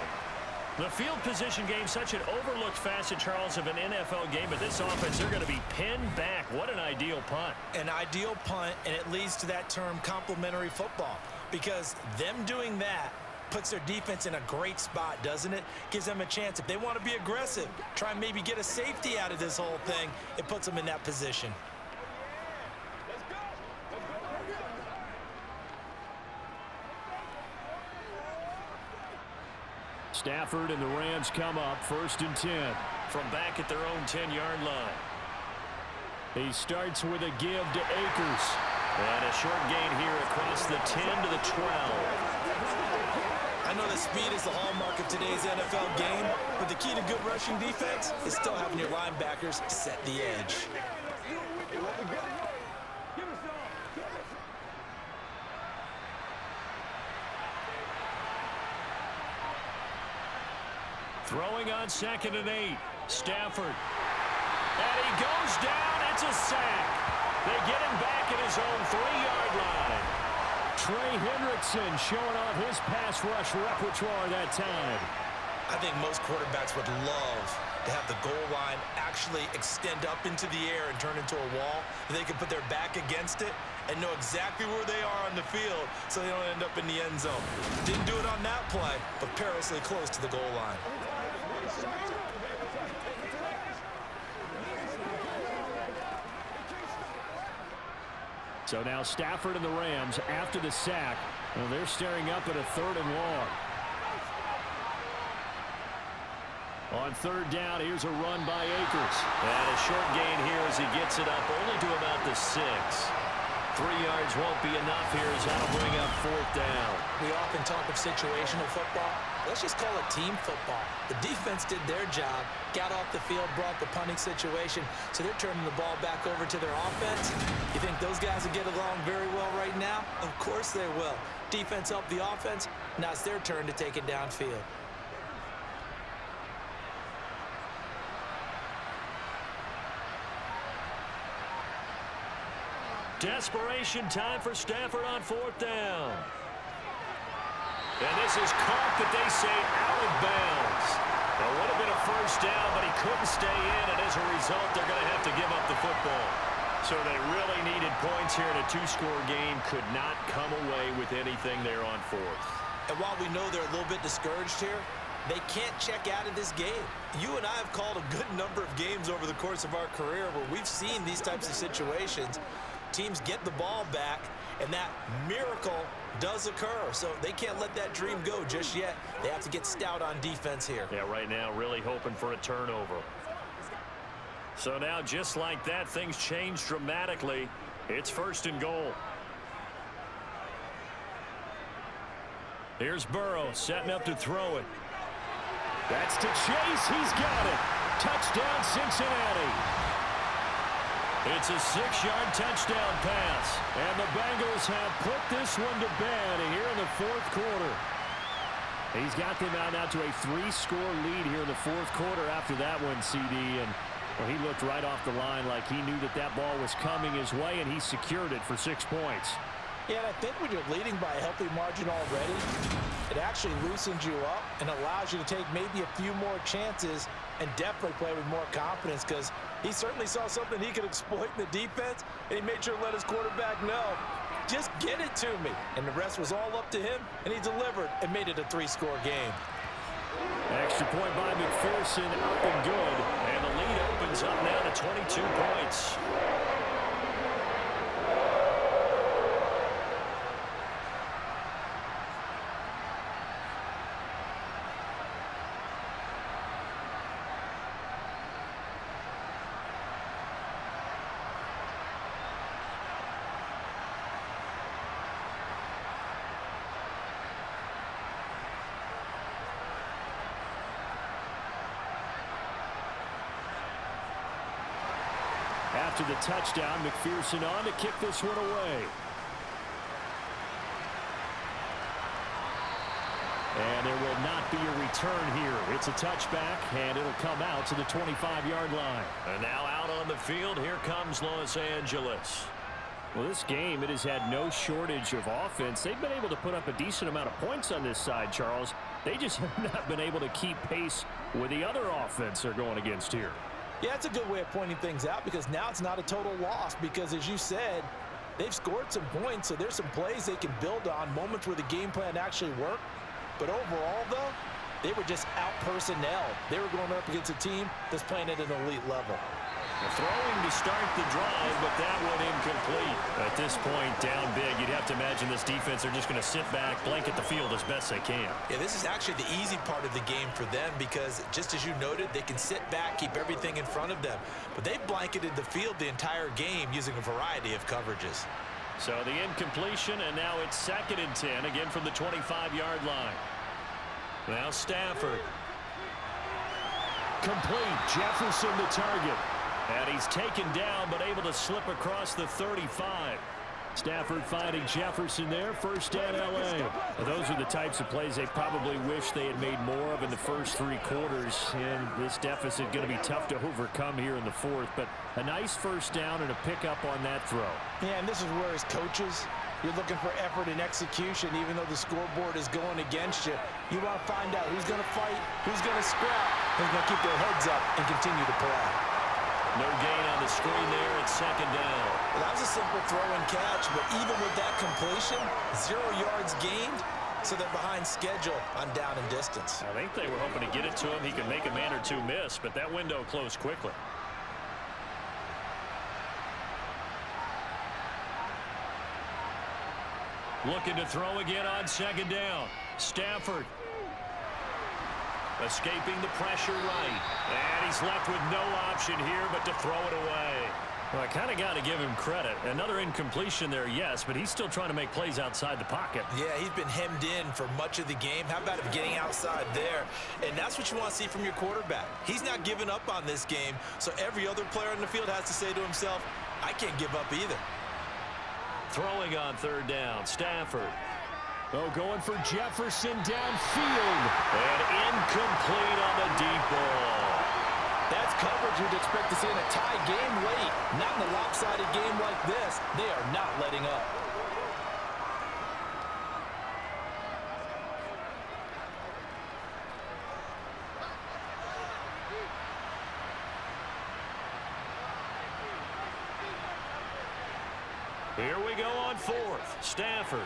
The field position game, such an overlooked facet, Charles, of an NFL game. But this offense, they're going to be pinned back. What an ideal punt. An ideal punt, and it leads to that term complementary football. Because them doing that puts their defense in a great spot, doesn't it? Gives them a chance. If they want to be aggressive, try and maybe get a safety out of this whole thing, it puts them in that position. Stafford and the Rams come up 1st and 10. From back at their own 10-yard line. He starts with a give to Akers. And a short gain here across the 10 to the 12. I know that speed is the hallmark of today's NFL game, but the key to good rushing defense is still having your linebackers set the edge. Throwing on 2nd and 8. Stafford. And he goes down. It's a sack. They get him back at his own 3-yard line. Trey Hendrickson showing off his pass rush repertoire that time. I think most quarterbacks would love to have the goal line actually extend up into the air and turn into a wall. They can put their back against it and know exactly where they are on the field so they don't end up in the end zone. Didn't do it on that play, but perilously close to the goal line. So now Stafford and the Rams after the sack. Well, they're staring up at a 3rd and long. On 3rd down, here's a run by Akers. And a short gain here as he gets it up only to about the 6. 3 yards won't be enough here as that'll bring up 4th down. We often talk of situational football. Let's just call it team football. The defense did their job, got off the field, brought the punting situation, so they're turning the ball back over to their offense. You think those guys will get along very well right now? Of course they will. Defense helped the offense. Now it's their turn to take it downfield. Desperation time for Stafford on 4th down. And this is caught, but they say out of bounds. It would have been a 1st down, but he couldn't stay in, and as a result, they're going to have to give up the football. So they really needed points here in a 2-score game. Could not come away with anything there on 4th. And while we know they're a little bit discouraged here, they can't check out of this game. You and I have called a good number of games over the course of our career where we've seen these types of situations. Teams get the ball back, and that miracle does occur. So they can't let that dream go just yet. They have to get stout on defense here. Yeah, right now really hoping for a turnover. So now just like that, things change dramatically. It's 1st and goal. Here's Burrow setting up to throw it. That's to Chase. He's got it. Touchdown, Cincinnati. It's a 6-yard touchdown pass. And the Bengals have put this one to bed here in the 4th quarter. He's got them out now to a 3-score lead here in the 4th quarter after that one, CD. And well, he looked right off the line like he knew that that ball was coming his way, and he secured it for 6 points. Yeah, and I think when you're leading by a healthy margin already, it actually loosens you up and allows you to take maybe a few more chances and definitely play with more confidence, because he certainly saw something he could exploit in the defense, and he made sure to let his quarterback know, just get it to me. And the rest was all up to him, and he delivered and made it a 3-score game. Extra point by McPherson, up and good. And the lead opens up now to 22 points. After the touchdown, McPherson on to kick this one away. And there will not be a return here. It's a touchback, and it'll come out to the 25-yard line. And now out on the field, here comes Los Angeles. Well, this game, it has had no shortage of offense. They've been able to put up a decent amount of points on this side, Charles. They just have not been able to keep pace with the other offense they're going against here. Yeah, that's a good way of pointing things out, because now it's not a total loss, because as you said, they've scored some points, so there's some plays they can build on, moments where the game plan actually worked. But overall, though, they were just out-personnel. They were going up against a team that's playing at an elite level. Throwing to start the drive, but that one incomplete. At this point, down big, you'd have to imagine this defense are just going to sit back, blanket the field as best they can. Yeah, this is actually the easy part of the game for them, because just as you noted, they can sit back, keep everything in front of them. But they've blanketed the field the entire game using a variety of coverages. So the incompletion, and now it's 2nd and 10, again from the 25-yard line. Now Stafford. Complete. Jefferson the target. And he's taken down, but able to slip across the 35. Stafford finding Jefferson there. 1st down, L.A. Well, those are the types of plays they probably wish they had made more of in the first 3 quarters. And this deficit going to be tough to overcome here in the 4th. But a nice 1st down and a pickup on that throw. Yeah, and this is where his coaches You're looking for effort and execution, even though the scoreboard is going against you. You want to find out who's going to fight, who's going to scrap, who's going to keep their heads up and continue to play. No gain on the screen there. It's second down. Well, that was a simple throw and catch, but even with that completion, 0 yards gained, so they're behind schedule on down and distance. I think they were hoping to get it to him. He could make a man or two miss, but that window closed quickly. Looking to throw again on second down. Stafford escaping the pressure right. And he's left with no option here but to throw it away. Well, I kind of got to give him credit. Another incompletion there, yes, but he's still trying to make plays outside the pocket. Yeah, he's been hemmed in for much of the game. How about him getting outside there? And that's what you want to see from your quarterback. He's not giving up on this game, so every other player in the field has to say to himself, I can't give up either. Throwing on third down, Stafford. Oh, going for Jefferson downfield. And incomplete on the deep ball. That's coverage you'd expect to see in a tie game late. Not in a lopsided game like this. They are not letting up. Here we go on fourth. Stafford.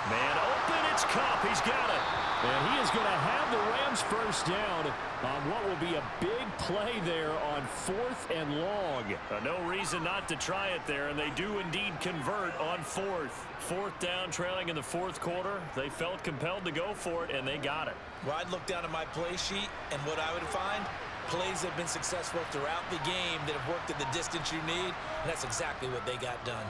Man open, it's Cup. He's got it. And he is going to have the Rams first down on what will be a big play there on 4th and long. No reason not to try it there, and they do indeed convert on fourth. 4th down, trailing in the 4th quarter. They felt compelled to go for it, and they got it. Well, I'd look down at my play sheet, and what I would find, plays have been successful throughout the game that have worked at the distance you need, and that's exactly what they got done.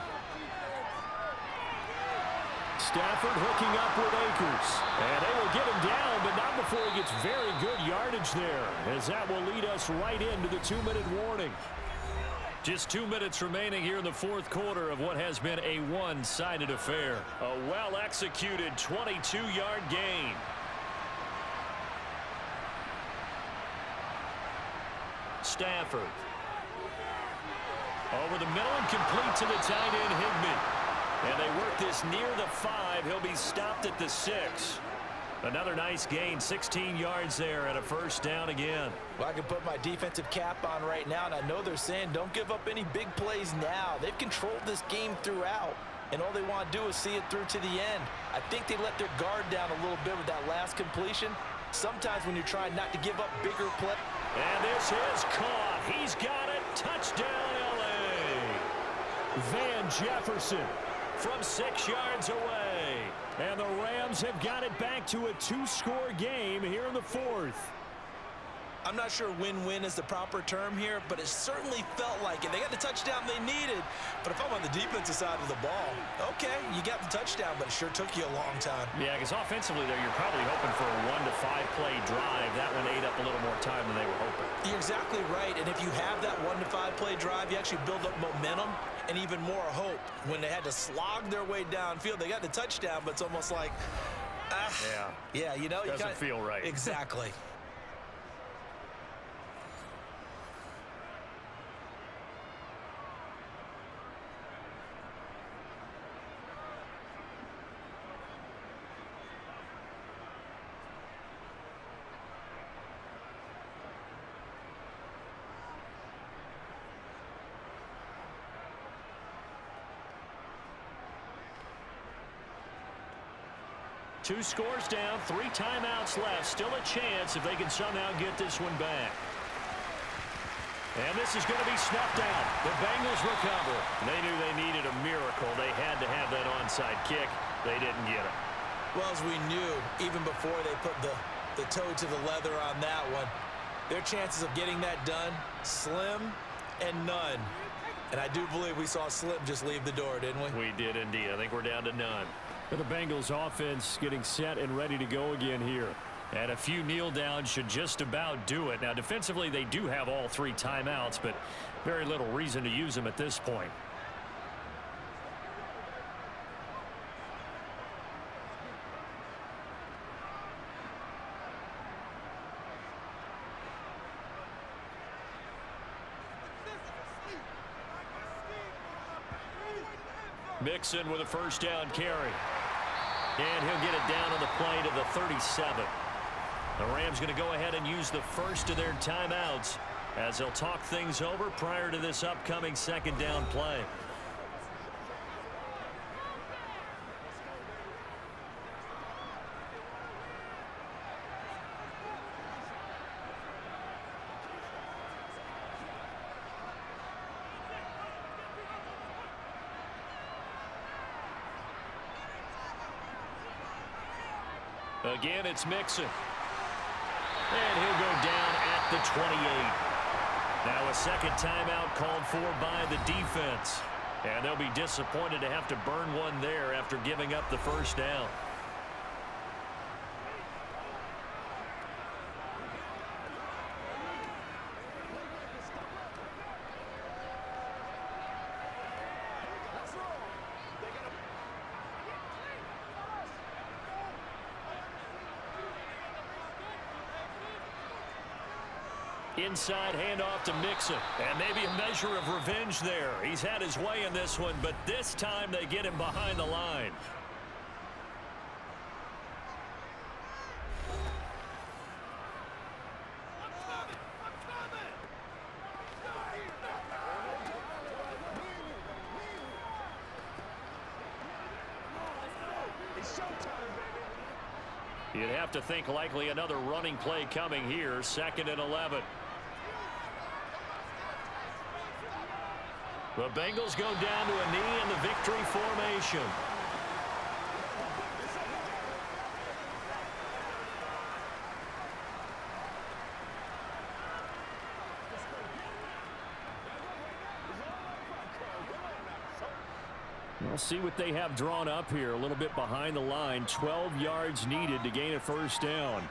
Stafford hooking up with Akers. And they will get him down, but not before he gets very good yardage there, as that will lead us right into the 2-minute warning. Just 2 minutes remaining here in the 4th quarter of what has been a one-sided affair. A well-executed 22-yard gain. Stafford. Over the middle and complete to the tight end, Higbee. And they work this near the 5. He'll be stopped at the 6. Another nice gain, 16 yards there and a first down again. Well, I can put my defensive cap on right now, and I know they're saying don't give up any big plays now. They've controlled this game throughout, and all they want to do is see it through to the end. I think they let their guard down a little bit with that last completion. Sometimes when you're trying not to give up bigger play. And this is caught. He's got it. Touchdown, L.A. Van Jefferson from 6 yards away. And the Rams have got it back to a 2-score game here in the 4th. I'm not sure win-win is the proper term here, but it certainly felt like it. They got the touchdown they needed, but if I'm on the defensive side of the ball, okay, you got the touchdown, but it sure took you a long time. Yeah, because offensively there, you're probably hoping for a 1 to 5 play drive. That one ate up a little more time than they were hoping. You're exactly right, and if you have that 1 to 5 play drive, you actually build up momentum and even more hope. When they had to slog their way downfield, they got the touchdown, but it's almost like, yeah, you know, doesn't feel right. Exactly. Two scores down, 3 timeouts left. Still a chance if they can somehow get this one back. And this is going to be snuffed out. The Bengals recover. They knew they needed a miracle. They had to have that onside kick. They didn't get it. Well, as we knew, even before they put the toe to the leather on that one, their chances of getting that done, slim and none. And I do believe we saw Slim just leave the door, didn't we? We did indeed. I think we're down to none. The Bengals offense getting set and ready to go again here. And a few kneel downs should just about do it. Now, defensively, they do have all 3 timeouts, but very little reason to use them at this point. Mixon with a first down carry. And he'll get it down on the play to the 37. The Rams going to go ahead and use the first of their timeouts as they'll talk things over prior to this upcoming second down play. Again, it's Mixon. And he'll go down at the 28. Now a second timeout called for by the defense. And they'll be disappointed to have to burn one there after giving up the first down. Inside handoff to Mixon. And maybe a measure of revenge there. He's had his way in this one, but this time they get him behind the line. You'd have to think likely another running play coming here. 2nd and 11. The Bengals go down to a knee in the victory formation. We'll see what they have drawn up here. A little bit behind the line. 12 yards needed to gain a first down.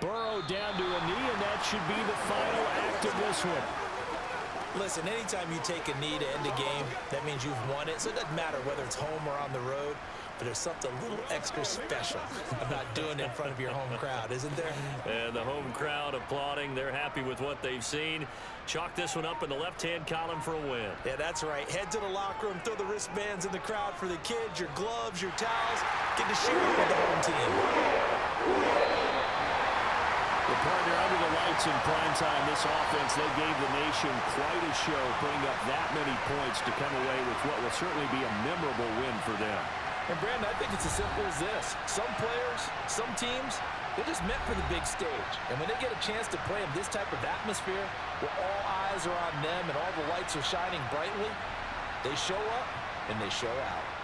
Burrow down to a knee, and that should be the final act of this one. Listen, anytime you take a knee to end a game, that means you've won it. So it doesn't matter whether it's home or on the road, but there's something a little extra special about doing it in front of your home crowd, isn't there? And the home crowd applauding. They're happy with what they've seen. Chalk this one up in the left-hand column for a win. Yeah, that's right. Head to the locker room, throw the wristbands in the crowd for the kids, your gloves, your towels. Get to share it with the home team. The partner under the lights in prime time. This offense, they gave the nation quite a show, putting up that many points to come away with what will certainly be a memorable win for them. And Brandon, I think it's as simple as this. Some players, some teams, they're just meant for the big stage. And when they get a chance to play in this type of atmosphere, where all eyes are on them and all the lights are shining brightly, they show up and they show out.